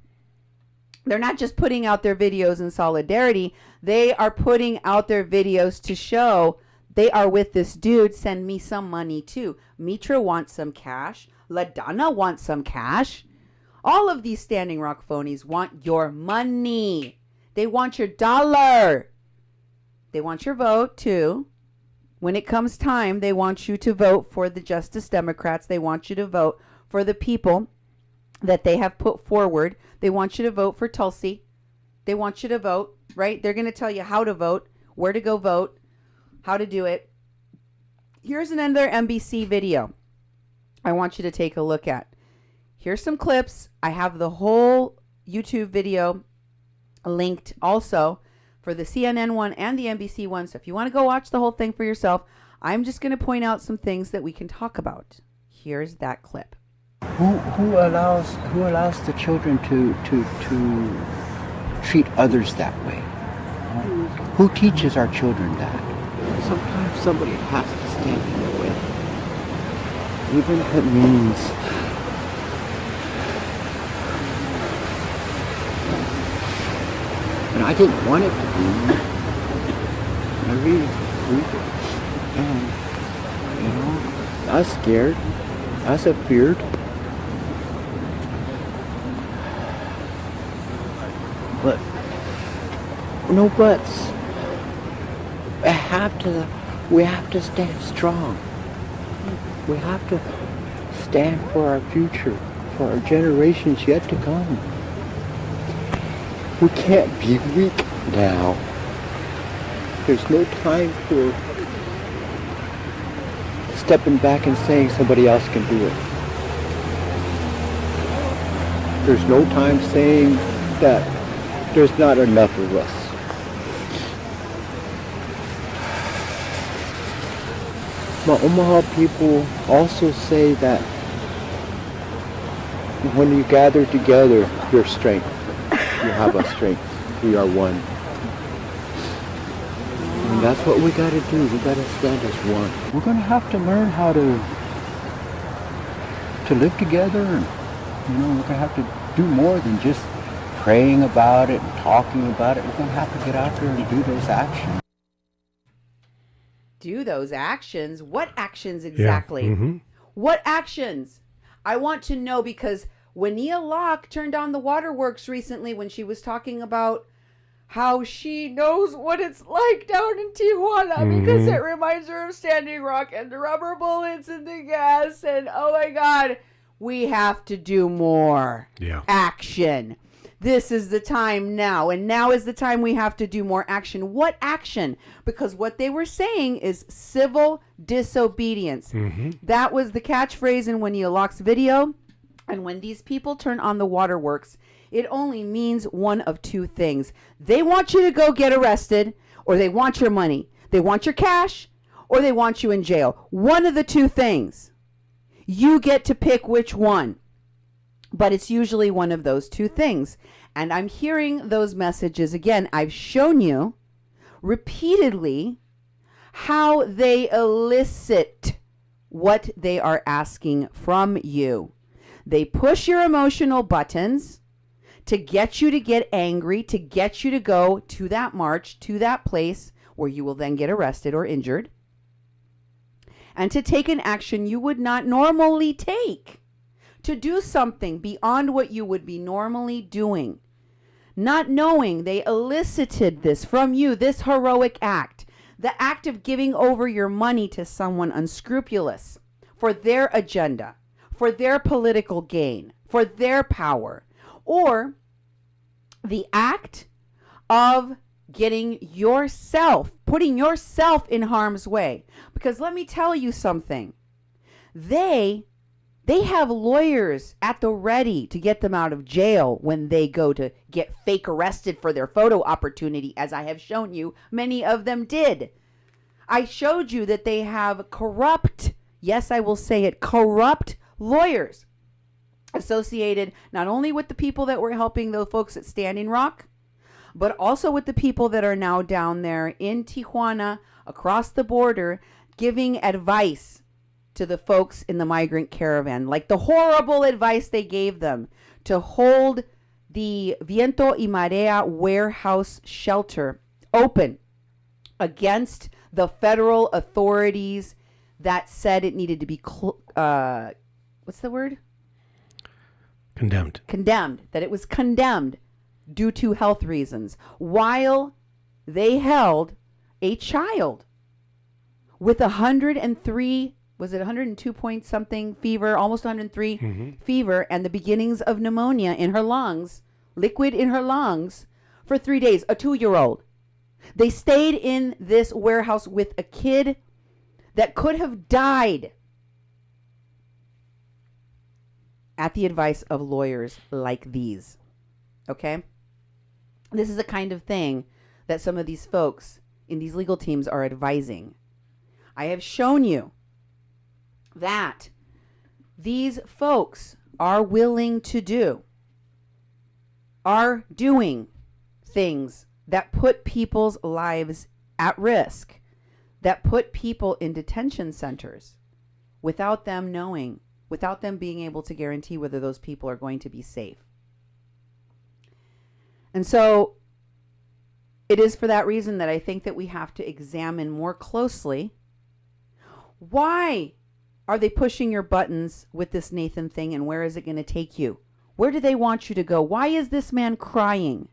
They're not just putting out their videos in solidarity. They are putting out their videos to show they are with this dude. Send me some money too. Mitra wants some cash. LaDonna wants some cash. All of these Standing Rock phonies want your money. They want your dollar. They want your vote too. When it comes time, they want you to vote for the Justice Democrats. They want you to vote for the people that they have put forward. They want you to vote for Tulsi. They want you to vote, right? They're going to tell you how to vote, where to go vote, how to do it. Here's another NBC video I want you to take a look at. Here's some clips. I have the whole YouTube video linked also for the CNN one and the NBC one. So if you want to go watch the whole thing for yourself, I'm just going to point out some things that we can talk about. Here's that clip. Who allows the children to treat others that way? Who teaches our children that? Sometimes somebody has to stand in the way, even if it means and I didn't want it to be. I really did. And I was scared. I was afeared. But no buts. We have to stand strong. We have to stand for our future, for our generations yet to come. We can't be weak now. There's no time for stepping back and saying somebody else can do it. There's no time saying that there's not enough of us. My Omaha people also say that when you gather together, your strength. You have a strength. We are one. And that's what we got to do. We got to stand as one. We're going to have to learn how to live together, and we're going to have to do more than just praying about it and talking about it. We're going to have to get out there and do those actions. Do those actions? What actions exactly? Yeah. Mm-hmm. What actions? I want to know, because when Nia Locke turned on the waterworks recently when she was talking about how she knows what it's like down in Tijuana because it reminds her of Standing Rock and the rubber bullets and the gas, and oh my God, we have to do more action. This is the time now, and now is the time we have to do more action. What action? Because what they were saying is civil disobedience. That was the catchphrase in Nia Locke's video. And when these people turn on the waterworks, it only means one of two things. They want you to go get arrested, or they want your money. They want your cash, or they want you in jail. One of the two things. You get to pick which one. But it's usually one of those two things. And I'm hearing those messages again. I've shown you repeatedly how they elicit what they are asking from you. They push your emotional buttons to get you to get angry, to get you to go to that march, to that place where you will then get arrested or injured, and to take an action you would not normally take, to do something beyond what you would be normally doing. Not knowing they elicited this from you, this heroic act, the act of giving over your money to someone unscrupulous for their agenda, for their political gain, for their power, or the act of getting yourself, putting yourself in harm's way. Because let me tell you something. They have lawyers at the ready to get them out of jail when they go to get fake arrested for their photo opportunity, as I have shown you. Many of them did. I showed you that they have corrupt, yes, I will say it, corrupt lawyers. associated not only with the people that were helping those folks at Standing Rock, but also with the people that are now down there in Tijuana, across the border, giving advice to the folks in the migrant caravan, like the horrible advice they gave them to hold the Viento y Marea warehouse shelter open against the federal authorities that said it needed to be, what's the word? Condemned. Condemned, that it was condemned due to health reasons, while they held a child with 103, was it 102 point something fever, almost 103 fever, and the beginnings of pneumonia in her lungs, liquid in her lungs, for 3 days, a 2-year-old. They stayed in this warehouse with a kid that could have died at the advice of lawyers like these. Okay? This is the kind of thing that some of these folks in these legal teams are advising. I have shown you that these folks are willing to do, are doing things that put people's lives at risk, that put people in detention centers without them knowing, without them being able to guarantee whether those people are going to be safe. And so it is for that reason that I think that we have to examine more closely, why are they pushing your buttons with this Nathan thing, and where is it going to take you? Where do they want you to go? Why is this man crying?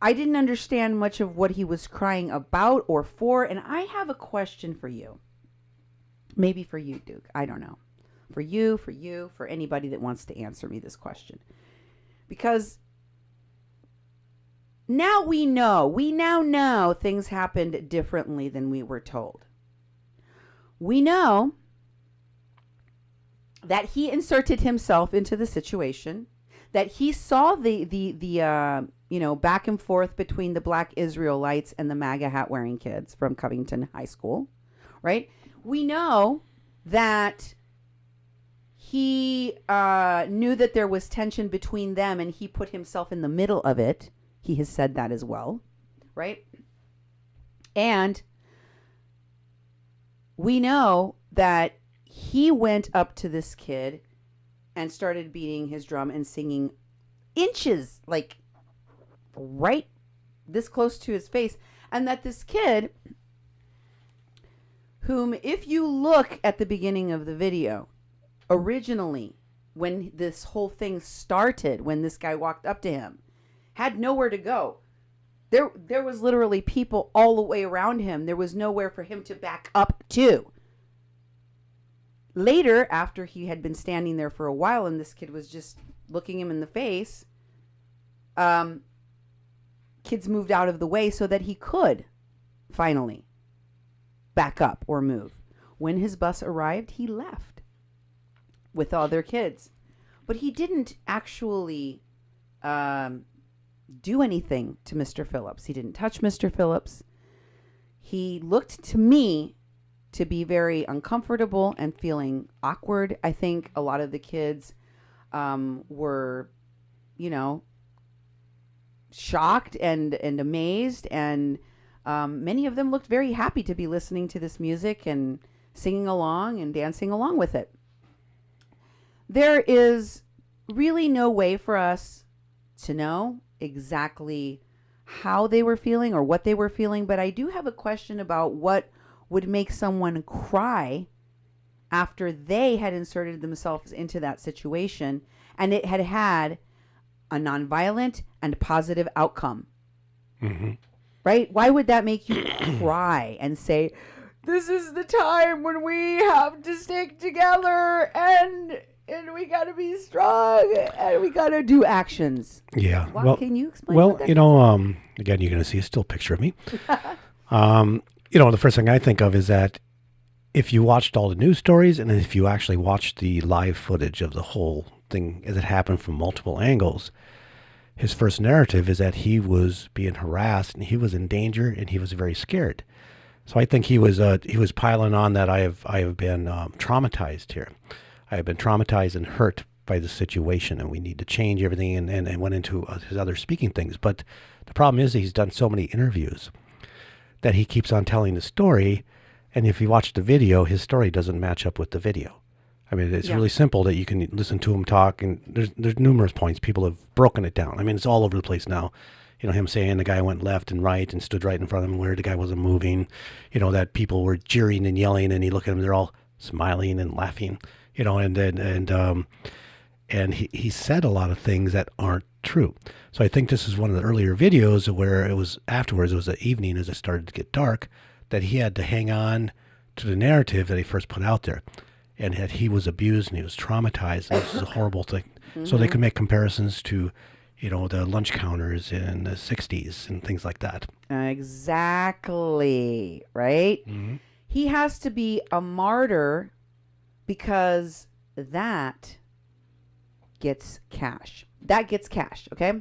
I didn't understand much of what he was crying about or for, and I have a question for you. Maybe for you, Duke. I don't know. For you, for anybody that wants to answer me this question. Because now we now know things happened differently than we were told. We know that he inserted himself into the situation, that he saw the back and forth between the Black Israelites and the MAGA hat wearing kids from Covington High School, right? We know that he knew that there was tension between them, and he put himself in the middle of it. He has said that as well, right? And we know that he went up to this kid and started beating his drum and singing inches, like right this close to his face. And that this kid, whom, if you look at the beginning of the video, originally, when this whole thing started, when this guy walked up to him, had nowhere to go. There was literally people all the way around him. There was nowhere for him to back up to. Later, after he had been standing there for a while and this kid was just looking him in the face, kids moved out of the way so that he could finally back up or move. When his bus arrived, he left with other kids. But he didn't actually do anything to Mr. Phillips. He didn't touch Mr. Phillips. He looked to me to be very uncomfortable and feeling awkward. I think a lot of the kids were, shocked and amazed, and many of them looked very happy to be listening to this music and singing along and dancing along with it. There is really no way for us to know exactly how they were feeling or what they were feeling, but I do have a question about what would make someone cry after they had inserted themselves into that situation and it had had a nonviolent and positive outcome. Mm-hmm. Right? Why would that make you cry and say, this is the time when we have to stick together and we got to be strong and we got to do actions? Yeah. Well, can you explain? Well, again, you're going to see a still picture of me. The first thing I think of is that if you watched all the news stories and if you actually watched the live footage of the whole thing as it happened from multiple angles, his first narrative is that he was being harassed and he was in danger and he was very scared. So I think he was piling on that I have been traumatized here. I have been traumatized and hurt by the situation and we need to change everything, and went into his other speaking things. But the problem is he's done so many interviews that he keeps on telling the story, and if you watch the video, his story doesn't match up with the video. I mean, it's really simple that you can listen to him talk, and there's numerous points. People have broken it down. I mean, it's all over the place now. You know, him saying the guy went left and right and stood right in front of him where the guy wasn't moving. You know, that people were jeering and yelling, and he looked at them, they're all smiling and laughing. You know, and he said a lot of things that aren't true. So I think this is one of the earlier videos where it was afterwards, it was the evening as it started to get dark, that he had to hang on to the narrative that he first put out there, and that he was abused and he was traumatized, and this is a horrible thing. So they could make comparisons to, you know, the lunch counters in the 60s and things like that. Exactly, right? He has to be a martyr because that gets cash. That gets cash, okay?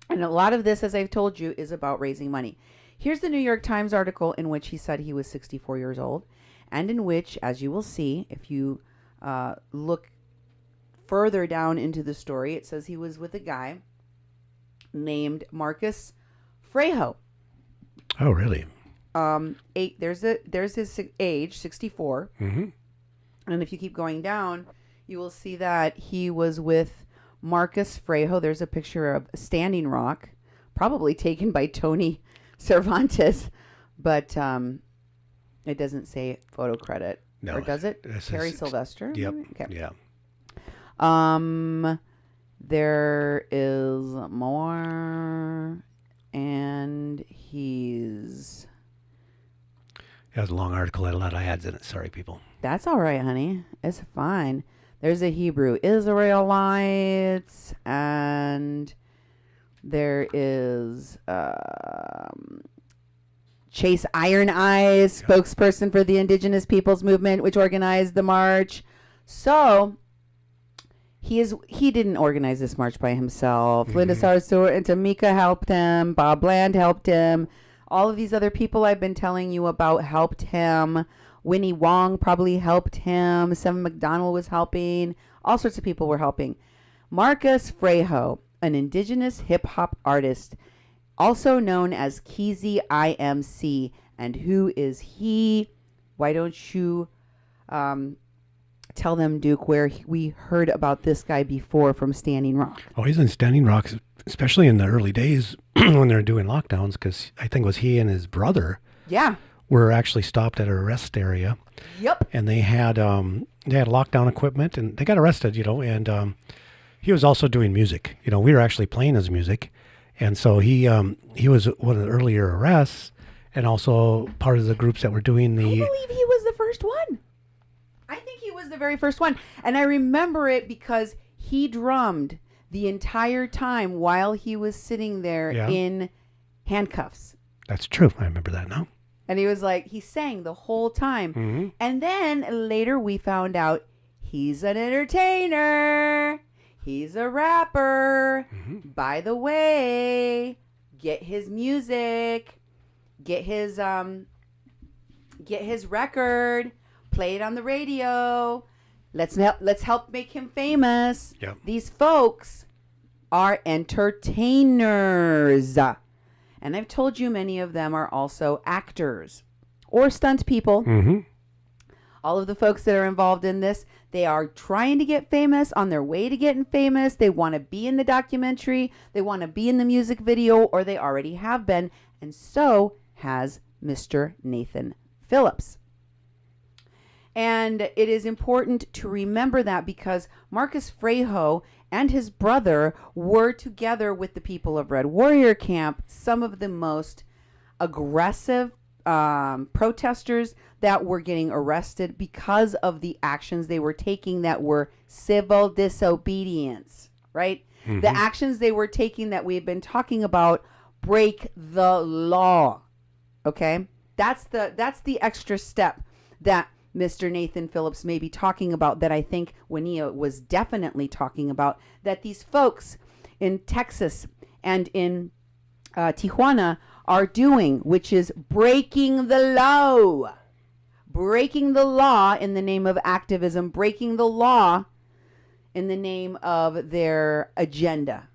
And a lot of this, as I've told you, is about raising money. Here's the New York Times article in which he said he was 64 years old, and in which, as you will see, if you look further down into the story, it says he was with a guy named Marcus Frejo. Oh, really? There's his age, 64. And if you keep going down, you will see that he was with Marcus Frejo. There's a picture of Standing Rock, probably taken by Tony Cervantes, but it doesn't say photo credit. No, or does it? Terry Sylvester? Yep. Okay. Yeah. There is more, and he's... It was a long article, had a lot of ads in it. Sorry, people. That's all right, honey. It's fine. There's a Hebrew Israelites, and there is Chase Iron Eyes, spokesperson for the Indigenous Peoples Movement, which organized the march. So he didn't organize this march by himself. Linda Sarsour and Tamika helped him. Bob Bland helped him. All of these other people I've been telling you about helped him. Winnie Wong probably helped him. Seven McDonald was helping. All sorts of people were helping. Marcus Frejo, an indigenous hip-hop artist, also known as Keezy IMC. And who is he? Why don't you tell them, Duke, where we heard about this guy before from Standing Rock? Oh, he's in Standing Rock, especially in the early days when they were doing lockdowns, because I think it was he and his brother were actually stopped at a rest area. Yep. And they had lockdown equipment, and they got arrested, you know, and he was also doing music. You know, we were actually playing his music. And so he was one of the earlier arrests, and also part of the groups that were doing the... I believe he was the first one. I think he was the very first one. And I remember it because he drummed the entire time while he was sitting there in handcuffs. That's true. I remember that now. And he was like, he sang the whole time. And then later we found out he's an entertainer. He's a rapper. By the way, get his music, get his record, play it on the radio. Let's help make him famous. Yep. These folks are entertainers. And I've told you many of them are also actors or stunt people. All of the folks that are involved in this, they are trying to get famous, on their way to getting famous. They want to be in the documentary. They want to be in the music video, or they already have been. And so has Mr. Nathan Phillips. And it is important to remember that because Marcus Frejo and his brother were together with the people of Red Warrior Camp, some of the most aggressive protesters that were getting arrested because of the actions they were taking that were civil disobedience, right? The actions they were taking that we've been talking about break the law, okay? That's the extra step that Mr. Nathan Phillips may be talking about, that I think Juanita was definitely talking about, that these folks in Texas and in Tijuana are doing, which is breaking the law. Breaking the law in the name of activism, breaking the law in the name of their agenda.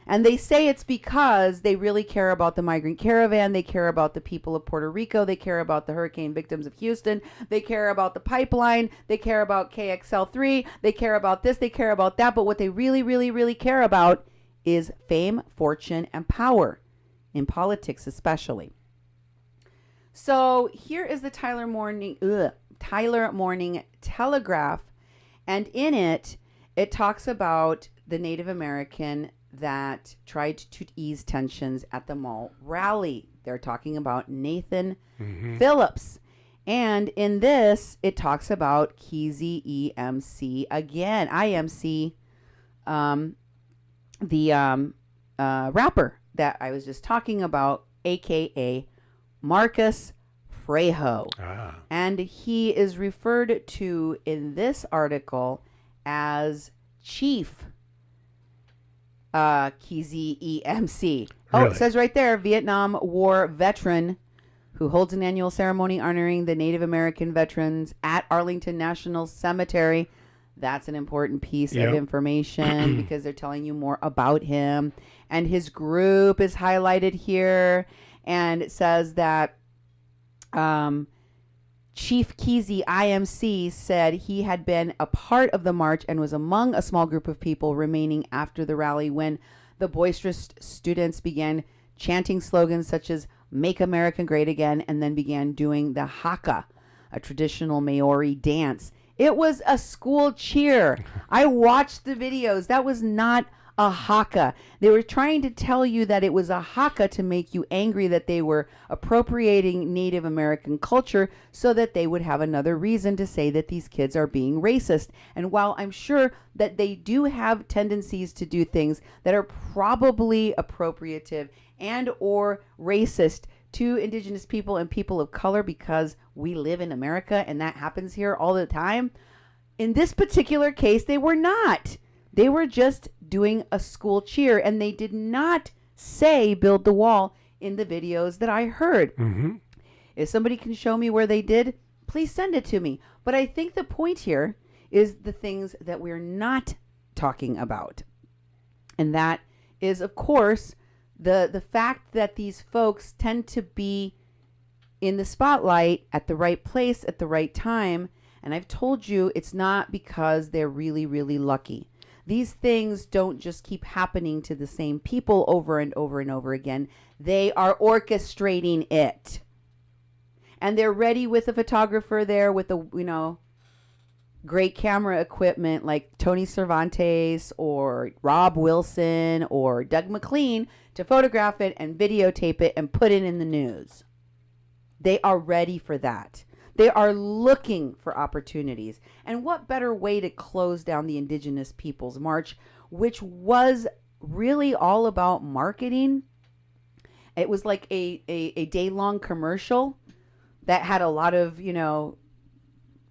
And they say it's because they really care about the migrant caravan. They care about the people of Puerto Rico. They care about the hurricane victims of Houston. They care about the pipeline. They care about KXL3. They care about this. They care about that. But what they really, really, really care about is fame, fortune, and power, in politics especially. So here is the Tyler Morning Telegraph. And in it, it talks about the Native American that tried to ease tensions at the mall rally. They're talking about Nathan Phillips. And in this, it talks about Keezy EMC again. IMC, the rapper that I was just talking about, a.k.a. Marcus Frejo. And he is referred to in this article as Chief Keezy EMC. Oh, Really? it says right there, Vietnam War veteran who holds an annual ceremony honoring the Native American veterans at Arlington National Cemetery. That's an important piece of information because they're telling you more about him. And his group is highlighted here. And it says that Chief Keezy IMC said he had been a part of the march and was among a small group of people remaining after the rally when the boisterous students began chanting slogans such as "Make America Great Again" and then began doing the haka, a traditional Maori dance. It was a school cheer. I watched the videos. That was not a haka. They were trying to tell you that it was a haka to make you angry that they were appropriating Native American culture so that they would have another reason to say that these kids are being racist. And while I'm sure that they do have tendencies to do things that are probably appropriative and or racist to indigenous people and people of color because we live in America and that happens here all the time, in this particular case, they were not. They were just doing a school cheer, and they did not say build the wall in the videos that I heard. If somebody can show me where they did, please send it to me. But I think the point here is the things that we're not talking about. And that is, of course, the fact that these folks tend to be in the spotlight at the right place at the right time. And I've told you it's not because they're really, really lucky. These things don't just keep happening to the same people over and over and over again. They are orchestrating it. And they're ready with a photographer there with the, great camera equipment like Tony Cervantes or Rob Wilson or Doug McLean to photograph it and videotape it and put it in the news. They are ready for that. They are looking for opportunities. And what better way to close down the Indigenous Peoples March, which was really all about marketing. It was like a day-long commercial that had a lot of,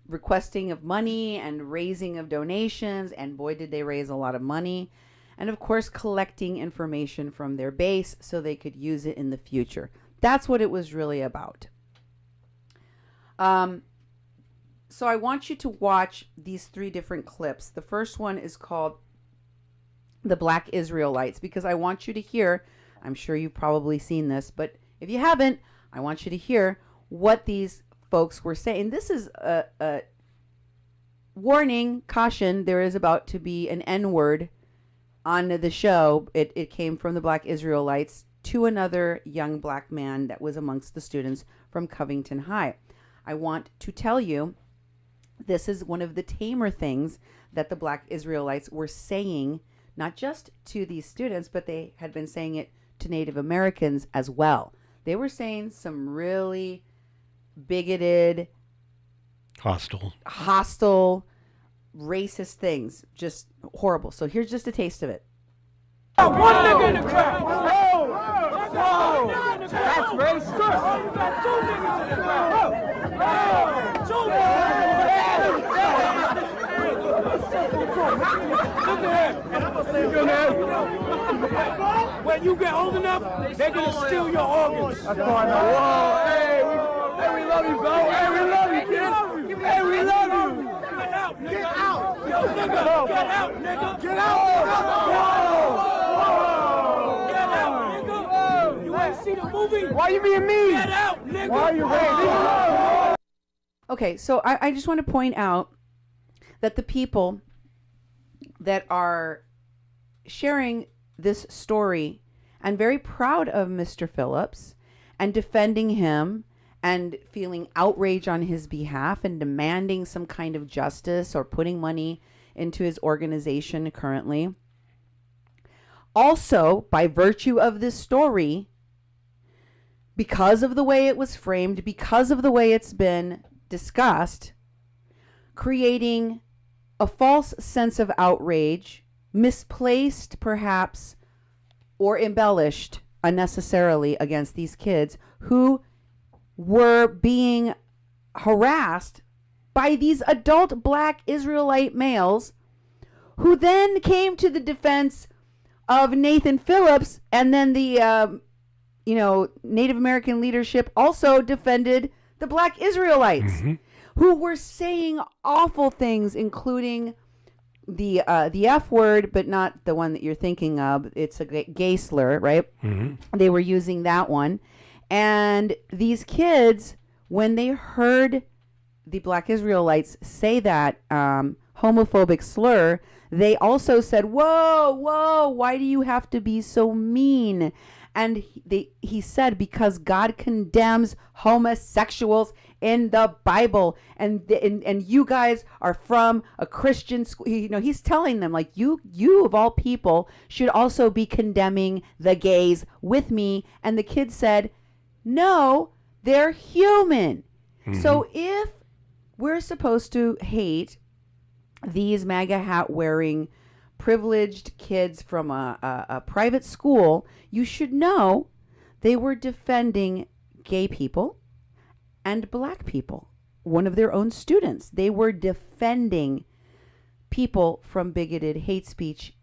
requesting of money and raising of donations. And boy, did they raise a lot of money. And of course, collecting information from their base so they could use it in the future. That's what it was really about. So I want you to watch these 3 different clips. The first one is called The Black Israelites, because I want you to hear, I'm sure you've probably seen this, but if you haven't, I want you to hear what these folks were saying. This is a warning, caution, there is about to be an N-word on the show. It came from the Black Israelites to another young black man that was amongst the students from Covington High. I want to tell you, this is one of the tamer things that the Black Israelites were saying, not just to these students, but they had been saying it to Native Americans as well. They were saying some really bigoted, hostile, racist things. Just horrible. So here's just a taste of it. One nigga in the crowd. Whoa. That's racist. You got 2 niggas in the crowd. Two niggas. When you get old enough, they're gonna steal your organs. That's fine. Whoa, hey, we love you, bro. Hey, we love you, kid. Hey, we love you. Get out. nigga. Get out, nigga. Get out, nigga. Get out, nigga. You ain't see the movie? Why you being mean? Get out, nigga. Why are you waiting? Okay, so I just want to point out that the people that are sharing this story and very proud of Mr. Phillips and defending him and feeling outrage on his behalf and demanding some kind of justice or putting money into his organization currently. Also, by virtue of this story, because of the way it was framed, because of the way it's been discussed, creating a false sense of outrage, misplaced perhaps, or embellished unnecessarily against these kids who were being harassed by these adult black Israelite males who then came to the defense of Nathan Phillips, and then the Native American leadership also defended the black Israelites who were saying awful things, including the F word, but not the one that you're thinking of. It's a gay slur, right? They were using that one. And these kids, when they heard the black Israelites say that homophobic slur, they also said, whoa, why do you have to be so mean? And he said, because God condemns homosexuals in the Bible, and you guys are from a Christian school. He's telling them, like, you of all people should also be condemning the gays with me. And the kid said, no, they're human. So if we're supposed to hate these MAGA hat wearing privileged kids from a private school, you should know they were defending gay people and black people, one of their own students. They were defending people from bigoted hate speech,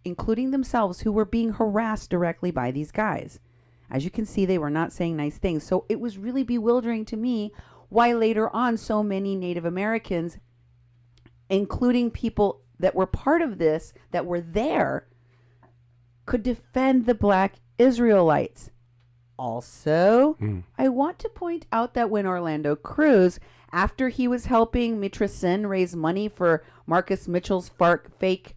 including themselves, who were being harassed directly by these guys. As you can see, they were not saying nice things. So it was really bewildering to me why later on so many Native Americans, including people that were part of this, that were there, could defend the black Israelites. Also, I want to point out that when Orlando Cruz, after he was helping Mitra Sin raise money for Marcus Mitchell's fake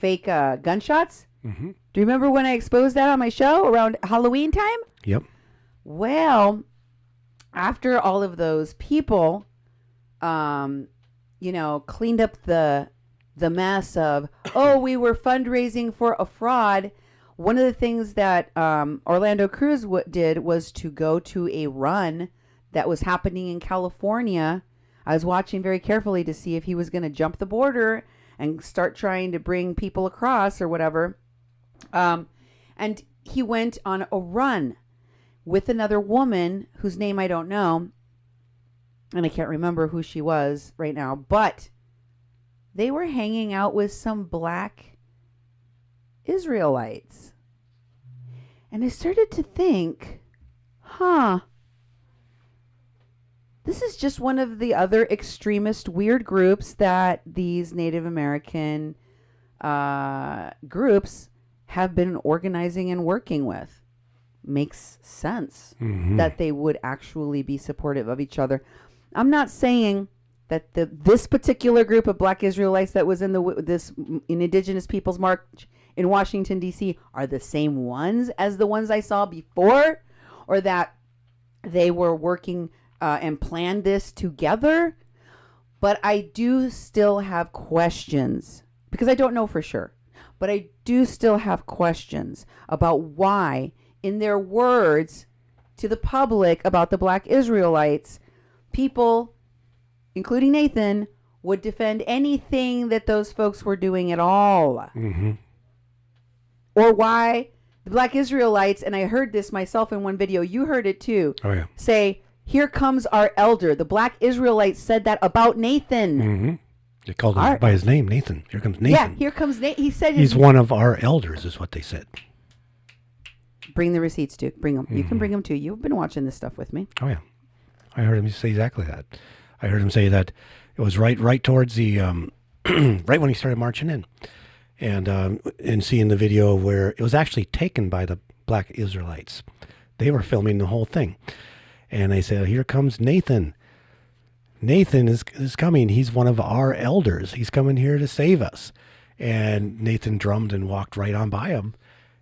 gunshots, do you remember when I exposed that on my show around Halloween time? Yep. Well, after all of those people, cleaned up the mess of, we were fundraising for a fraud. One of the things that Orlando Cruz did was to go to a run that was happening in California. I was watching very carefully to see if he was going to jump the border and start trying to bring people across or whatever. And he went on a run with another woman whose name I don't know, and I can't remember who she was right now, but they were hanging out with some black Israelites. And I started to think, this is just one of the other extremist weird groups that these Native American groups have been organizing and working with. Makes sense that they would actually be supportive of each other. I'm not saying that this particular group of black Israelites that was in Indigenous Peoples March in Washington, D.C. are the same ones as the ones I saw before, or that they were working and planned this together. But I do still have questions, because I don't know for sure. But I do still have questions about why, in their words to the public about the black Israelites, people, including Nathan, would defend anything that those folks were doing at all. Or why the black Israelites, and I heard this myself in one video, you heard it too, say, here comes our elder. The black Israelites said that about Nathan. They called him by his name, Nathan. Here comes Nathan. Yeah, here comes Nathan. He said he's one of our elders, is what they said. Bring the receipts, Duke. Bring them. You can bring them too. You've been watching this stuff with me. Oh, yeah. I heard him say exactly that. I heard him say that it was right towards the right when he started marching in, and seeing the video where it was actually taken by the Black Israelites. They were filming the whole thing, and they said, "Here comes Nathan. Nathan is coming. He's one of our elders. He's coming here to save us." And Nathan drummed and walked right on by him,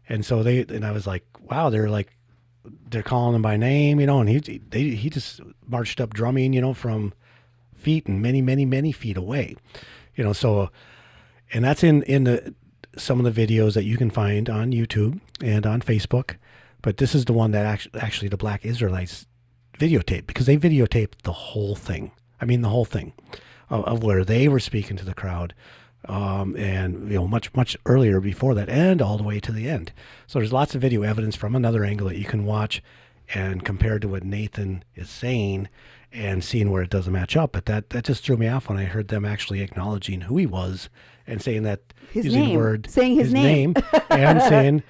and so I was like, "Wow!" They're calling him by name, and he just marched up drumming, from feet and many feet away, So, and that's in some of the videos that you can find on YouTube and on Facebook. But this is the one that actually the Black Israelites videotaped, because they videotaped the whole thing. I mean, the whole thing of where they were speaking to the crowd, and much earlier before that, and all the way to the end. So there's lots of video evidence from another angle that you can watch and compare to what Nathan is saying and seeing where it doesn't match up. But that just threw me off when I heard them actually acknowledging who he was and saying that His using name. the word Saying his name. and saying,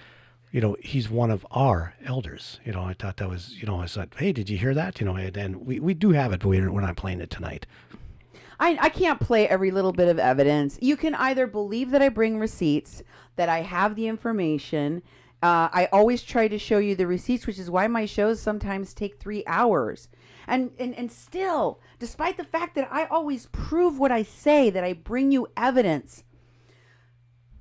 he's one of our elders. I thought that was, I said, hey, did you hear that? And we do have it, but we're not playing it tonight. I can't play every little bit of evidence. You can either believe that I bring receipts, that I have the information. I always try to show you the receipts, which is why my shows sometimes take 3 hours. And still, despite the fact that I always prove what I say, that I bring you evidence,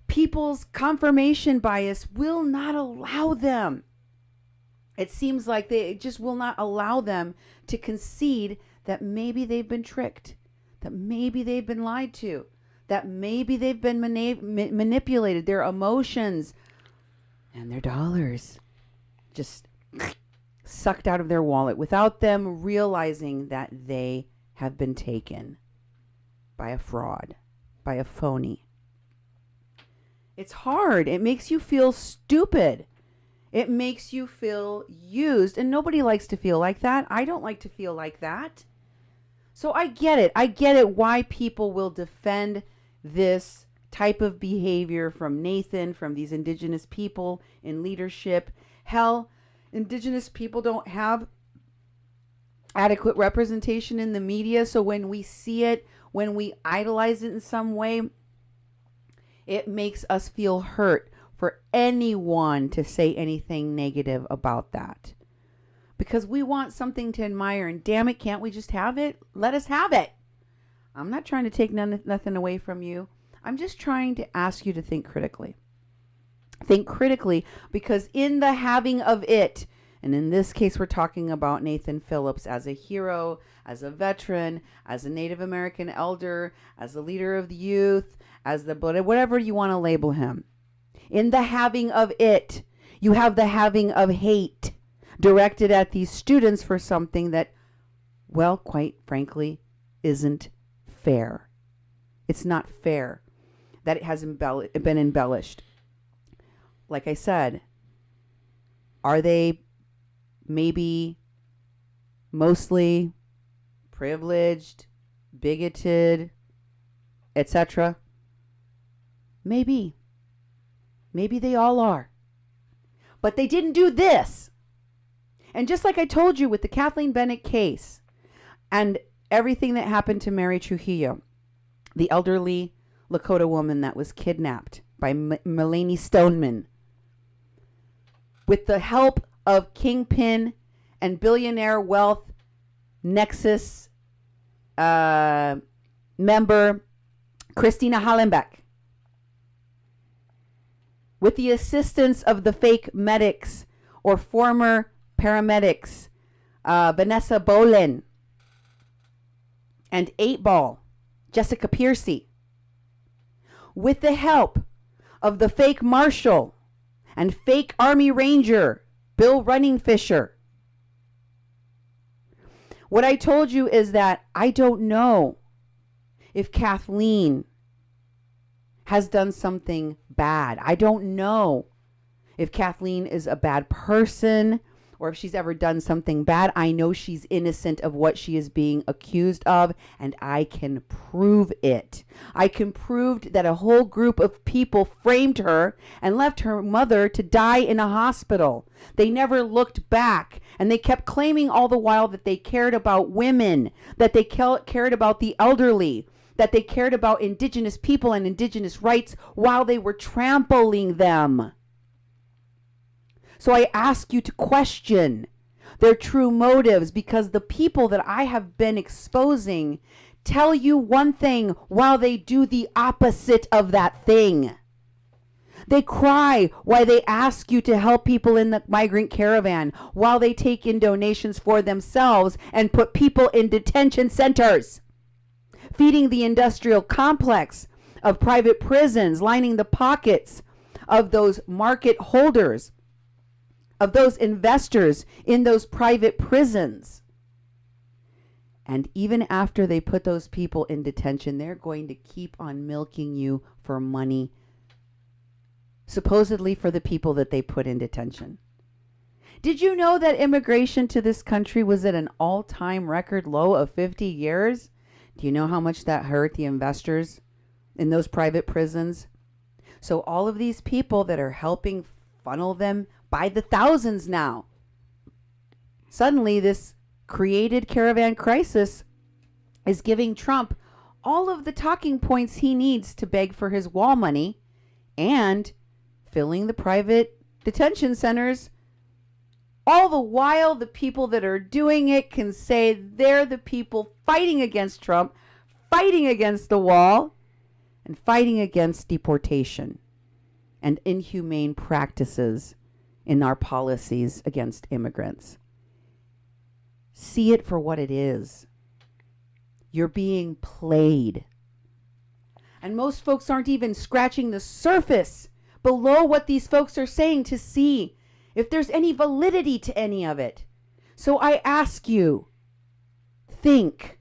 people's confirmation bias will not allow them. It seems like they just will not allow them to concede that maybe they've been tricked, that maybe they've been lied to, that maybe they've been manipulated, their emotions and their dollars just sucked out of their wallet without them realizing that they have been taken by a fraud, by a phony. It's hard. It makes you feel stupid. It makes you feel used, and nobody likes to feel like that. I don't like to feel like that. So I get it. I get it why people will defend this type of behavior from Nathan, from these indigenous people in leadership. Hell, indigenous people don't have adequate representation in the media. So when we see it, when we idolize it in some way, it makes us feel hurt for anyone to say anything negative about that. Because we want something to admire, and damn it, can't we just have it? Let us have it. I'm not trying to take nothing away from you. I'm just trying to ask you to think critically. Think critically, because in the having of it, and in this case, we're talking about Nathan Phillips as a hero, as a veteran, as a Native American elder, as a leader of the youth, as the whatever you want to label him. In the having of it, you have the having of hate directed at these students for something that, well, quite frankly, isn't fair. It's not fair that it has been embellished. Like I said, are they maybe mostly privileged, bigoted, etc.? Maybe. Maybe they all are. But they didn't do this. And just like I told you with the Kathleen Bennett case and everything that happened to Mary Trujillo, the elderly Lakota woman that was kidnapped by Mulaney Stoneman, with the help of Kingpin and Billionaire Wealth Nexus member Christina Hallenbeck, with the assistance of the fake medics or former paramedics, Vanessa Bolin and 8-Ball, Jessica Piercy, with the help of the fake marshal and fake Army Ranger, Bill Runningfisher. What I told you is that I don't know if Kathleen has done something bad. I don't know if Kathleen is a bad person or if she's ever done something bad. I know she's innocent of what she is being accused of, and I can prove it. I can prove that a whole group of people framed her and left her mother to die in a hospital. They never looked back, and they kept claiming all the while that they cared about women, that they cared about the elderly, that they cared about indigenous people and indigenous rights while they were trampling them. So I ask you to question their true motives, because the people that I have been exposing tell you one thing while they do the opposite of that thing. They cry while they ask you to help people in the migrant caravan, while they take in donations for themselves and put people in detention centers, feeding the industrial complex of private prisons, lining the pockets of those market holders, of those investors in those private prisons. And even after they put those people in detention, they're going to keep on milking you for money, supposedly for the people that they put in detention. Did you know that immigration to this country was at an all-time record low of 50 years? Do you know how much that hurt the investors in those private prisons? So all of these people that are helping funnel them by the thousands now, suddenly this created caravan crisis is giving Trump all of the talking points he needs to beg for his wall money, and filling the private detention centers. All the while, the people that are doing it can say they're the people fighting against Trump, fighting against the wall, and fighting against deportation and inhumane practices in our policies against immigrants. See it for what it is. You're being played. And most folks aren't even scratching the surface below what these folks are saying to see if there's any validity to any of it. So I ask you, think.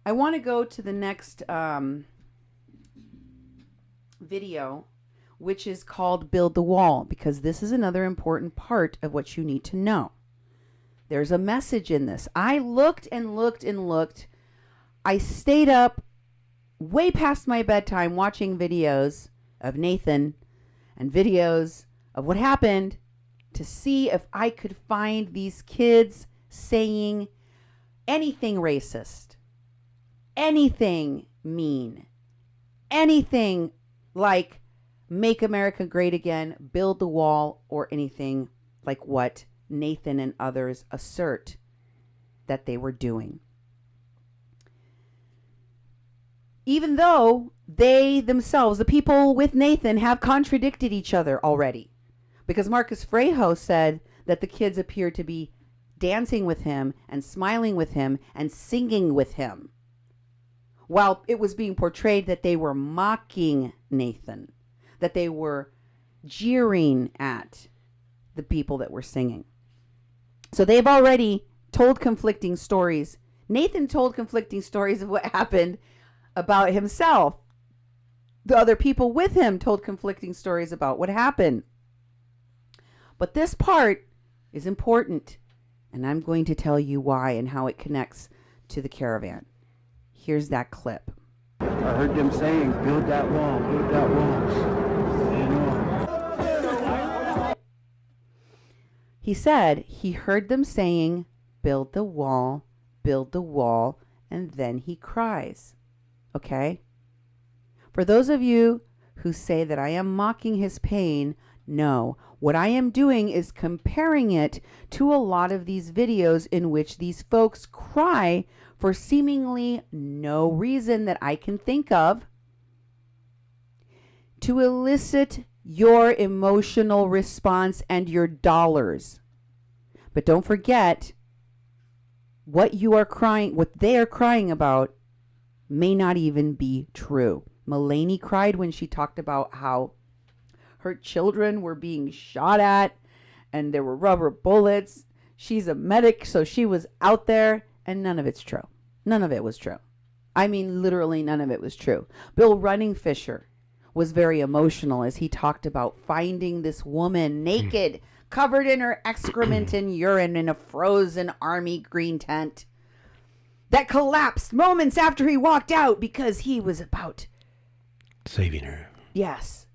I want to go to the next video, which is called Build the Wall, because this is another important part of what you need to know. There's a message in this. I looked and looked and looked. I stayed up way past my bedtime watching videos of Nathan and videos of what happened to see if I could find these kids saying anything racist, anything mean, anything like make America great again, build the wall, or anything like what Nathan and others assert that they were doing. Even though they themselves, the people with Nathan, have contradicted each other already. Because Marcus Frejo said that the kids appeared to be dancing with him and smiling with him and singing with him, while it was being portrayed that they were mocking Nathan, that they were jeering at the people that were singing. So they've already told conflicting stories. Nathan told conflicting stories of what happened about himself. The other people with him told conflicting stories about what happened. But this part is important, and I'm going to tell you why and how it connects to the caravan. Here's that clip. I heard them saying, build that wall, build that wall. He said he heard them saying, build the wall, and then he cries. Okay? For those of you who say that I am mocking his pain, no. What I am doing is comparing it to a lot of these videos in which these folks cry for seemingly no reason that I can think of, to elicit your emotional response and your dollars. But don't forget, what you are crying, what they are crying about may not even be true. Mulaney cried when she talked about how her children were being shot at and there were rubber bullets. She's a medic, so she was out there, and none of it's true. None of it was true. I mean, literally none of it was true. Bill Runningfisher was very emotional as he talked about finding this woman naked, covered in her excrement and urine in a frozen army green tent that collapsed moments after he walked out because he was about saving her. Yes.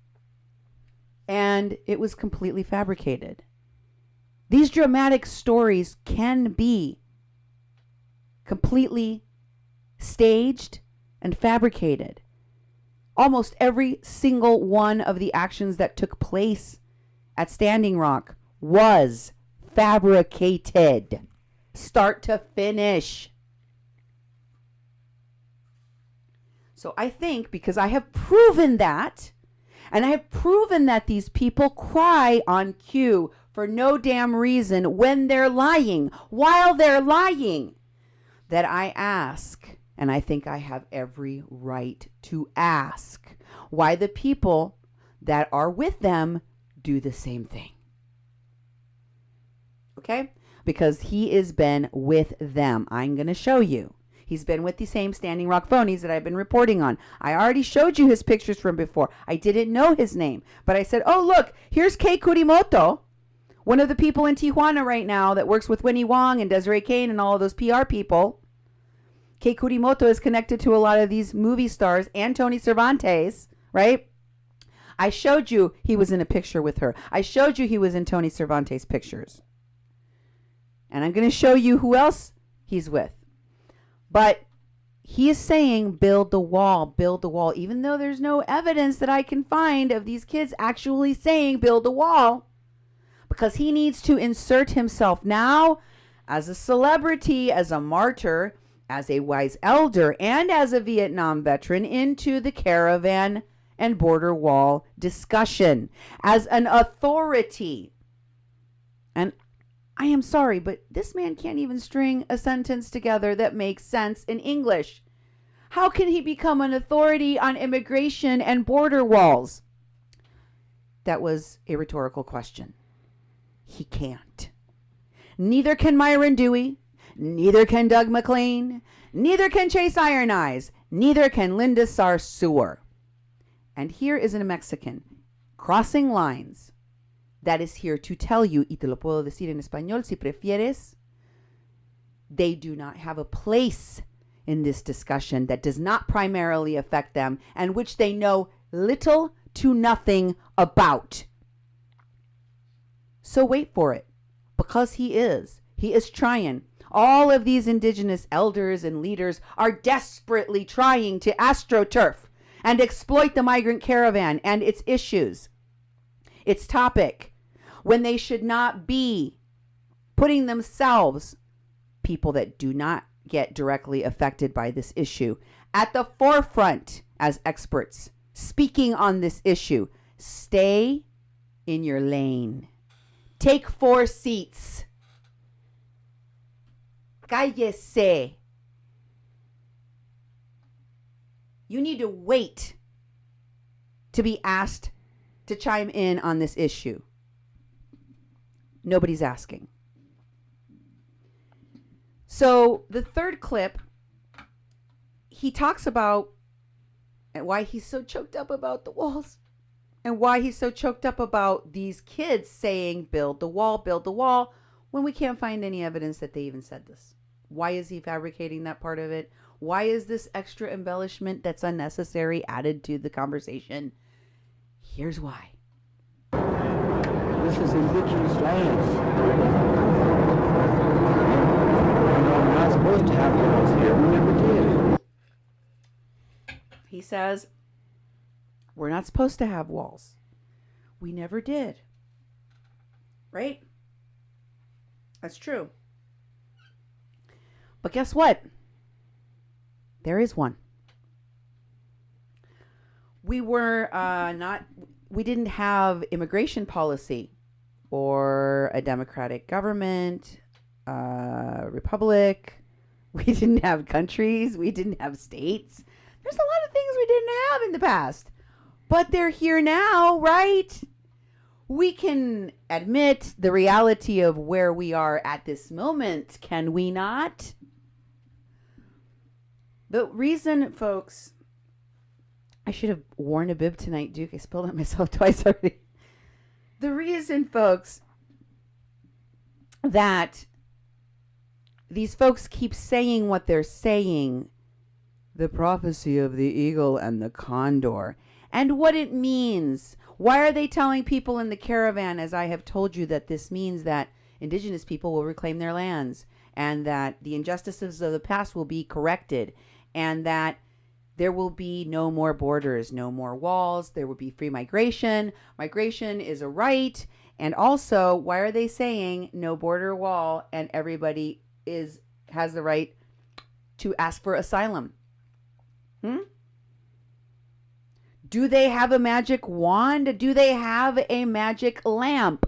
And it was completely fabricated. These dramatic stories can be completely staged and fabricated. Almost every single one of the actions that took place at Standing Rock was fabricated, start to finish. So I think because I have proven that, and I have proven that these people cry on cue for no damn reason when they're lying, while they're lying, that I ask, and I think I have every right to ask, why the people that are with them do the same thing. Okay? Because he has been with them. I'm going to show you. He's been with the same Standing Rock phonies that I've been reporting on. I already showed you his pictures from before. I didn't know his name, but I said, oh, look, here's Kei Kurimoto, one of the people in Tijuana right now that works with Winnie Wong and Desiree Kane and all of those PR people. Kei Kurimoto is connected to a lot of these movie stars and Tony Cervantes, right? I showed you he was in a picture with her. I showed you he was in Tony Cervantes' pictures. And I'm going to show you who else he's with. But he is saying, build the wall, even though there's no evidence that I can find of these kids actually saying build the wall, because he needs to insert himself now as a celebrity, as a martyr, as a wise elder, and as a Vietnam veteran into the caravan and border wall discussion, as an authority. And I am sorry, but this man can't even string a sentence together that makes sense in English. How can he become an authority on immigration and border walls? That was a rhetorical question. He can't. Neither can Myron Dewey. Neither can Doug McLean. Neither can Chase Iron Eyes. Neither can Linda Sarsour. And here is a Mexican crossing lines that is here to tell you, y te lo puedo decir en español si prefieres, they do not have a place in this discussion that does not primarily affect them and which they know little to nothing about. So wait for it, because he is trying. All of these indigenous elders and leaders are desperately trying to astroturf and exploit the migrant caravan and its issues, its topic, when they should not be putting themselves, people that do not get directly affected by this issue, at the forefront as experts speaking on this issue. Stay in your lane. Take 4 seats. Cállese. You need to wait to be asked to chime in on this issue. Nobody's asking. So the third clip, he talks about why he's so choked up about the walls and why he's so choked up about these kids saying build the wall, when we can't find any evidence that they even said this. Why is he fabricating that part of it? Why is this extra embellishment that's unnecessary added to the conversation? Here's why. This is indigenous lands. We're not supposed to have walls here. We never did. He says, we're not supposed to have walls. We never did. Right? That's true. But guess what? There is one. We didn't have immigration policy or a democratic government, republic. We didn't have countries. We didn't have states. There's a lot of things we didn't have in the past, but they're here now, right? We can admit the reality of where we are at this moment, can we not? The reason, folks, I should have worn a bib tonight, Duke. I spilled it myself twice already. The reason, folks, that these folks keep saying what they're saying, the prophecy of the eagle and the condor, and what it means. Why are they telling people in the caravan, as I have told you, that this means that indigenous people will reclaim their lands and that the injustices of the past will be corrected and that there will be no more borders, no more walls. There will be free migration. Migration is a right. And also, why are they saying no border wall and everybody has the right to ask for asylum? Do they have a magic wand? Do they have a magic lamp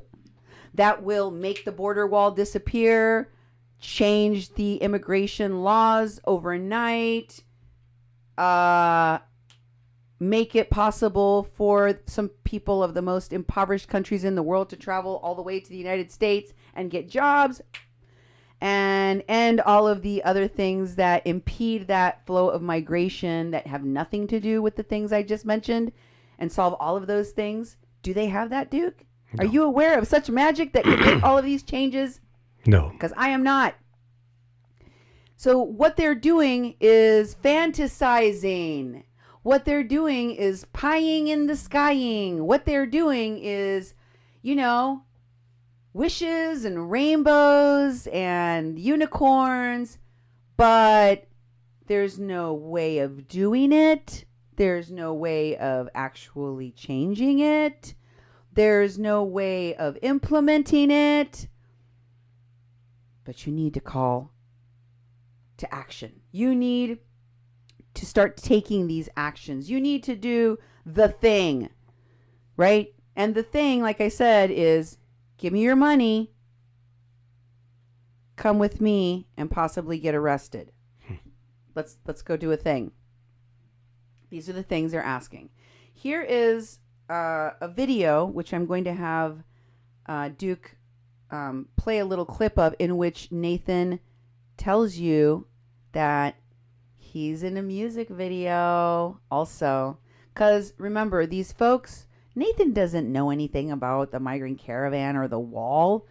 that will make the border wall disappear, change the immigration laws overnight, make it possible for some people of the most impoverished countries in the world to travel all the way to the United States and get jobs, and end all of the other things that impede that flow of migration that have nothing to do with the things I just mentioned, and solve all of those things? Do they have that, Duke? No. Are you aware of such magic that could make all of these changes? No. Because I am not. So what they're doing is fantasizing. What they're doing is pieing in the skying. What they're doing is, wishes and rainbows and unicorns, but there's no way of doing it. There's no way of actually changing it. There's no way of implementing it. But you need to call to action. You need to start taking these actions. You need to do the thing, right? And the thing, like I said, is give me your money, come with me, and possibly get arrested. Let's go do a thing. These are the things they're asking. Here is a video, which I'm going to have Duke play a little clip of, in which Nathan tells you that he's in a music video also. Because remember, these folks, Nathan doesn't know anything about the migrant caravan or the wall.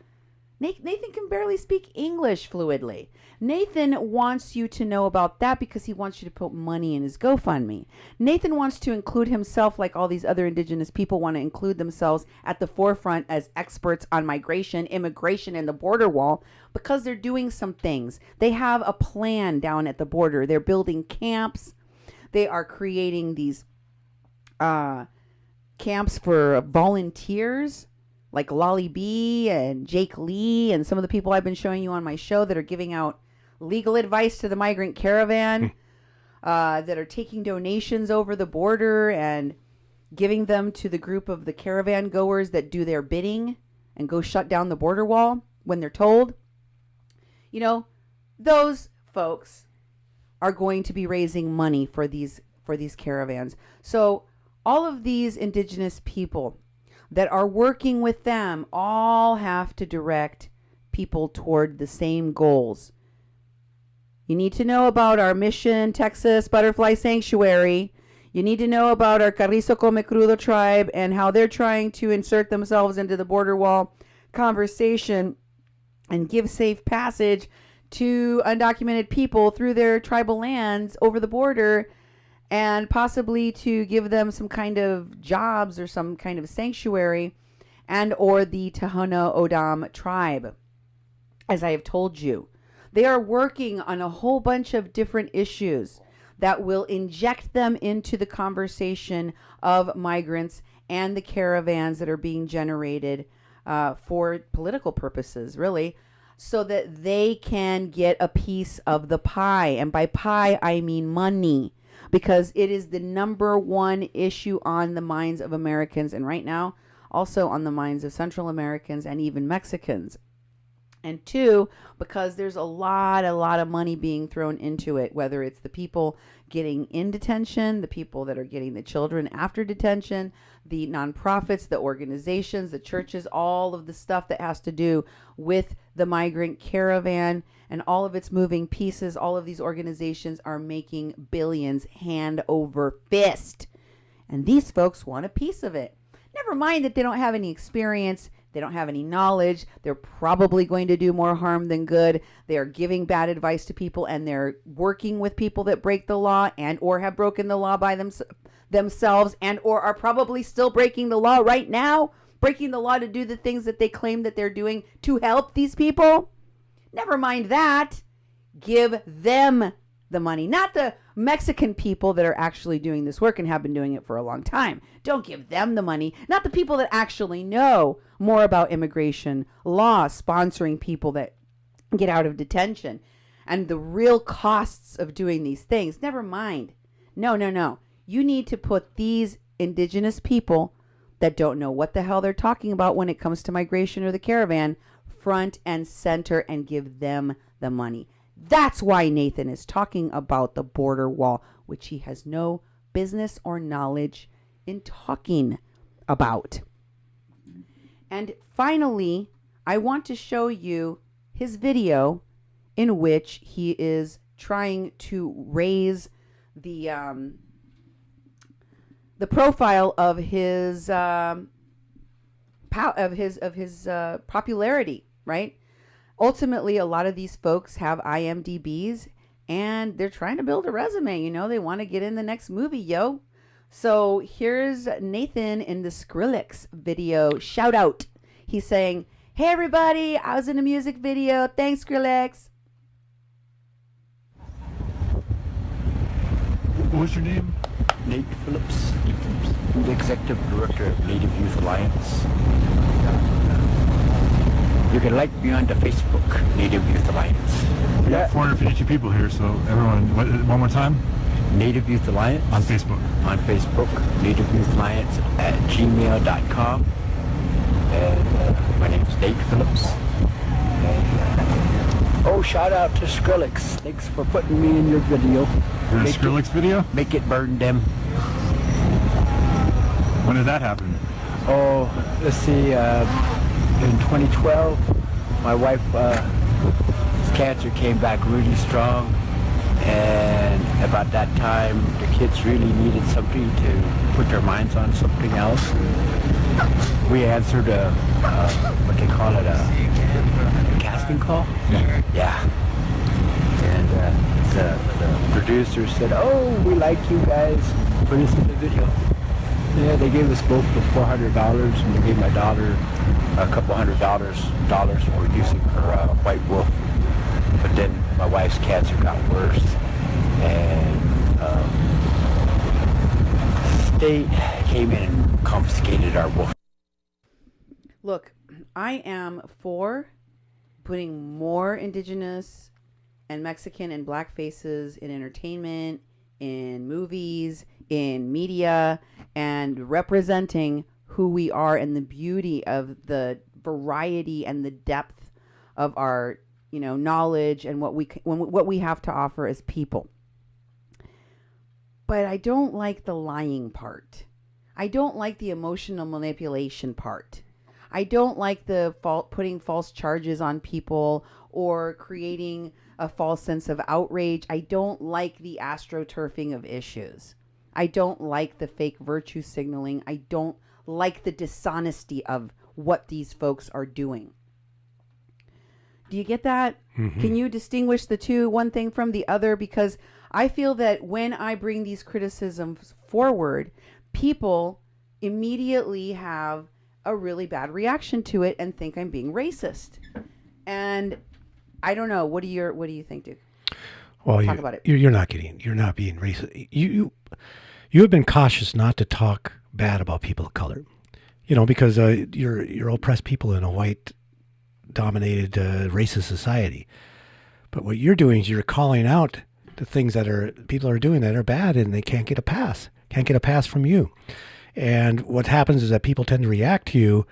Nathan can barely speak English fluidly. Nathan wants you to know about that because he wants you to put money in his GoFundMe. Nathan wants to include himself, like all these other indigenous people want to include themselves at the forefront as experts on migration, immigration, and the border wall, because they're doing some things. They have a plan down at the border. They're building camps. They are creating these camps for volunteers, like Lolly B and Jake Lee and some of the people I've been showing you on my show that are giving out legal advice to the migrant caravan, that are taking donations over the border and giving them to the group of the caravan goers that do their bidding and go shut down the border wall when they're told. Those folks are going to be raising money for these caravans. So all of these indigenous people that are working with them all have to direct people toward the same goals. You need to know about our Mission Texas Butterfly Sanctuary. You need to know about our Carrizo Come Crudo tribe and how they're trying to insert themselves into the border wall conversation and give safe passage to undocumented people through their tribal lands over the border, and possibly to give them some kind of jobs or some kind of sanctuary, and or the Tohono O'odham tribe. As I have told you, they are working on a whole bunch of different issues that will inject them into the conversation of migrants and the caravans that are being generated for political purposes, really, so that they can get a piece of the pie. And by pie, I mean money, because it is the number one issue on the minds of Americans, and right now also on the minds of Central Americans and even Mexicans. And two, because there's a lot of money being thrown into it, whether it's the people getting in detention, the people that are getting the children after detention, the nonprofits, the organizations, the churches, all of the stuff that has to do with the migrant caravan and all of its moving pieces. All of these organizations are making billions hand over fist. And these folks want a piece of it. Never mind that they don't have any experience. They don't have any knowledge. They're probably going to do more harm than good. They are giving bad advice to people, and they're working with people that break the law and or have broken the law by themselves and or are probably still breaking the law right now, breaking the law to do the things that they claim that they're doing to help these people. Never mind that. Give them the money, not the Mexican people that are actually doing this work and have been doing it for a long time. Don't give them the money, not the people that actually know more about immigration law, sponsoring people that get out of detention and the real costs of doing these things. Never mind. No. You need to put these indigenous people that don't know what the hell they're talking about when it comes to migration or the caravan front and center and give them the money. That's why Nathan is talking about the border wall, which he has no business or knowledge in talking about. And finally, I want to show you his video in which he is trying to raise the profile of his popularity, right? Ultimately, a lot of these folks have IMDb's and they're trying to build a resume. You know, they want to get in the next movie, yo. So here's Nathan in the Skrillex video. Shout out. He's saying, "Hey everybody, I was in a music video. Thanks, Skrillex." What's your name? Nate Phillips. I'm the Executive Director of Native Youth Alliance. You can like me on the Facebook, Native Youth Alliance. We got 452 people here, so everyone, one more time? Native Youth Alliance. On Facebook. On Facebook, Native Youth Alliance at gmail.com. And my name is Nate Phillips. And, shout out to Skrillex. Thanks for putting me in your video. Your Skrillex video? Make it burn them. When did that happen? Oh, let's see, in 2012, my wife's cancer came back really strong, and about that time, the kids really needed something to put their minds on something else. We answered what they call it, a casting call? Yeah. And the producer said, "Oh, we like you guys. Put us in the video." Yeah, they gave us both the $400, and they gave my daughter a couple $100 for using her white wolf. But then my wife's cancer got worse, and state came in and confiscated our wolf. Look, I am for putting more indigenous and Mexican and black faces in entertainment, in movies, in media, and representing who we are and the beauty of the variety and the depth of our, knowledge and what we have to offer as people. But I don't like the lying part. I don't like the emotional manipulation part. I don't like the putting false charges on people or creating a false sense of outrage. I don't like the astroturfing of issues. I don't like the fake virtue signaling. I don't like the dishonesty of what these folks are doing. Do you get that? Mm-hmm. Can you distinguish the two, one thing from the other? Because I feel that when I bring these criticisms forward, people immediately have a really bad reaction to it and think I'm being racist. And I don't know. What do you think, Duke? Well, talk about it. You're not being racist. You have been cautious not to talk bad about people of color, because you're oppressed people in a white-dominated racist society. But what you're doing is you're calling out the things that people are doing that are bad, and they can't get a pass. Can't get a pass from you. And what happens is that people tend to react to you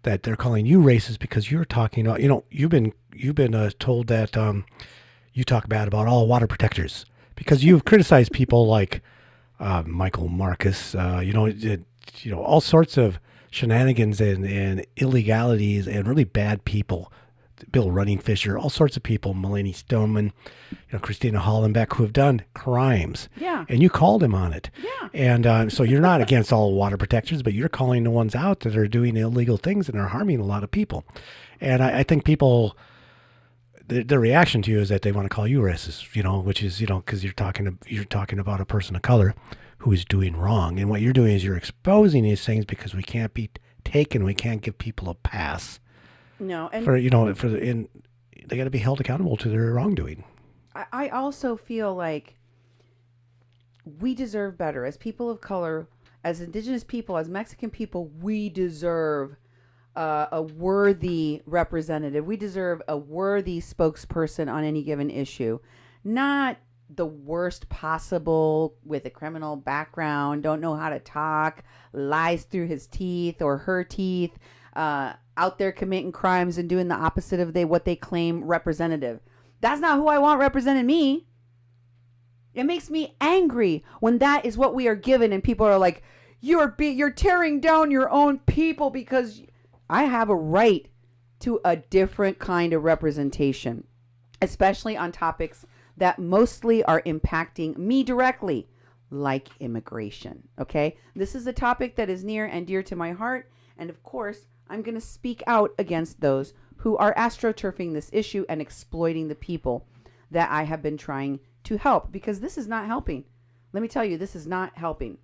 that they're calling you racist because you're talking about, you've been told that you talk bad about all water protectors because you've criticized people like Michael Marcus, all sorts of shenanigans and illegalities and really bad people. Bill Running Fisher, all sorts of people, Mulaney Stoneman, Christina Hollenbeck, who have done crimes. Yeah. And you called him on it. Yeah. And so you're not against all water protectors, but you're calling the ones out that are doing illegal things and are harming a lot of people. And I think people, their reaction to you is that they want to call you racist, which is, because you're talking about a person of color who is doing wrong. And what you're doing is you're exposing these things because we can't be taken. We can't give people a pass. No, and they got to be held accountable to their wrongdoing. I also feel like we deserve better as people of color, as indigenous people, as Mexican people. We deserve a worthy representative. We deserve a worthy spokesperson on any given issue, not the worst possible with a criminal background, don't know how to talk, lies through his teeth or her teeth, out there committing crimes and doing the opposite of what they claim representative. That's not who I want representing me. It makes me angry when that is what we are given and people are like, you're tearing down your own people because I have a right to a different kind of representation, especially on topics that mostly are impacting me directly, like immigration. Okay? This is a topic that is near and dear to my heart. And of course, I'm going to speak out against those who are astroturfing this issue and exploiting the people that I have been trying to help, because this is not helping. Let me tell you, this is not helping.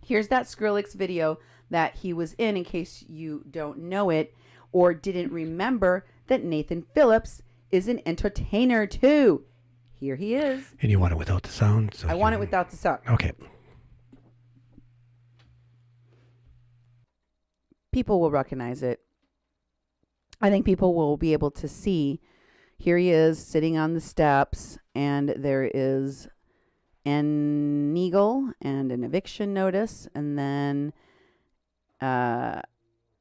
Here's that Skrillex video that he was in case you don't know it or didn't remember that Nathan Phillips is an entertainer too. Here he is. And you want it without the sound? So I want it without the sound. Okay. People will recognize it. I think people will be able to see. Here he is sitting on the steps, and there is an eagle and an eviction notice, and then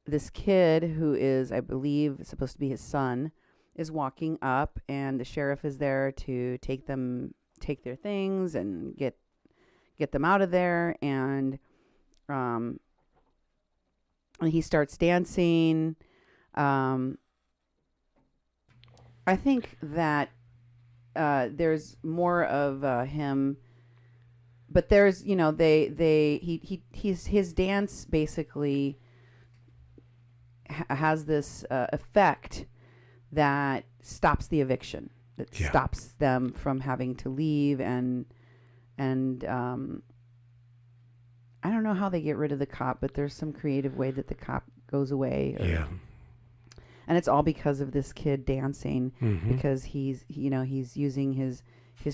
this kid who is, I believe, supposed to be his son, is walking up, and the sheriff is there to take their things and get them out of there, and he starts dancing. I think that there's more of him, but there's, his dance basically has this effect that stops the eviction, that stops them from having to leave, and I don't know how they get rid of the cop, but there's some creative way that the cop goes away. And it's all because of this kid dancing, because he's using his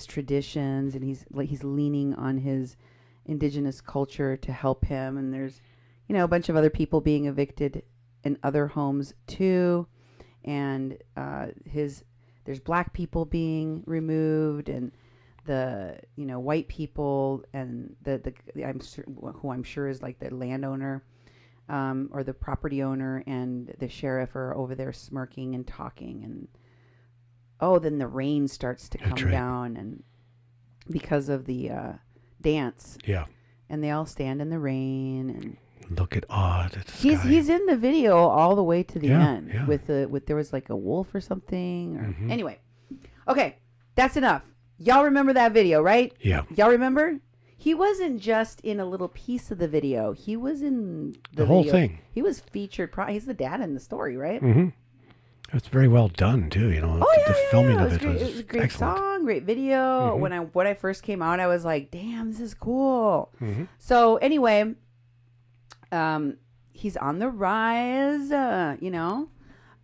traditions, and he's leaning on his indigenous culture to help him. And there's, a bunch of other people being evicted in other homes too. And there's black people being removed, and the white people, and who I'm sure is like the landowner, or the property owner, and the sheriff are over there smirking and talking, and then the rain starts to come down, and because of the dance, and they all stand in the rain and look at at the sky. He's in the video all the way to the end with there was like a wolf or something, or anyway. Okay, that's enough. Y'all remember that video, right? Yeah. Y'all remember? He wasn't just in a little piece of the video. He was in the whole video. thing. He was featured. He's the dad in the story, right? It's very well done too. The filming of it was a great excellent. song, great video. When I first came out, I was like, "Damn, this is cool." So anyway, he's on the rise,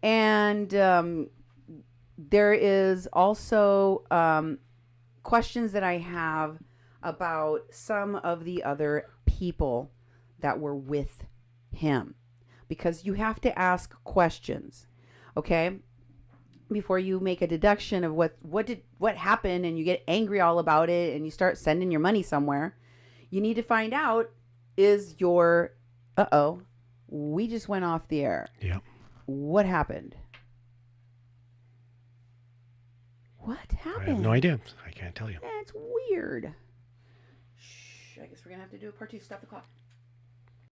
and there is also questions that I have about some of the other people that were with him, because you have to ask questions, okay, before you make a deduction of what happened, and you get angry all about it and you start sending your money somewhere. You need to find out, is your we just went off the air. What happened? What happened? I have no idea. I can't tell you. That's weird. I guess we're going to have to do a part 2. Stop the clock.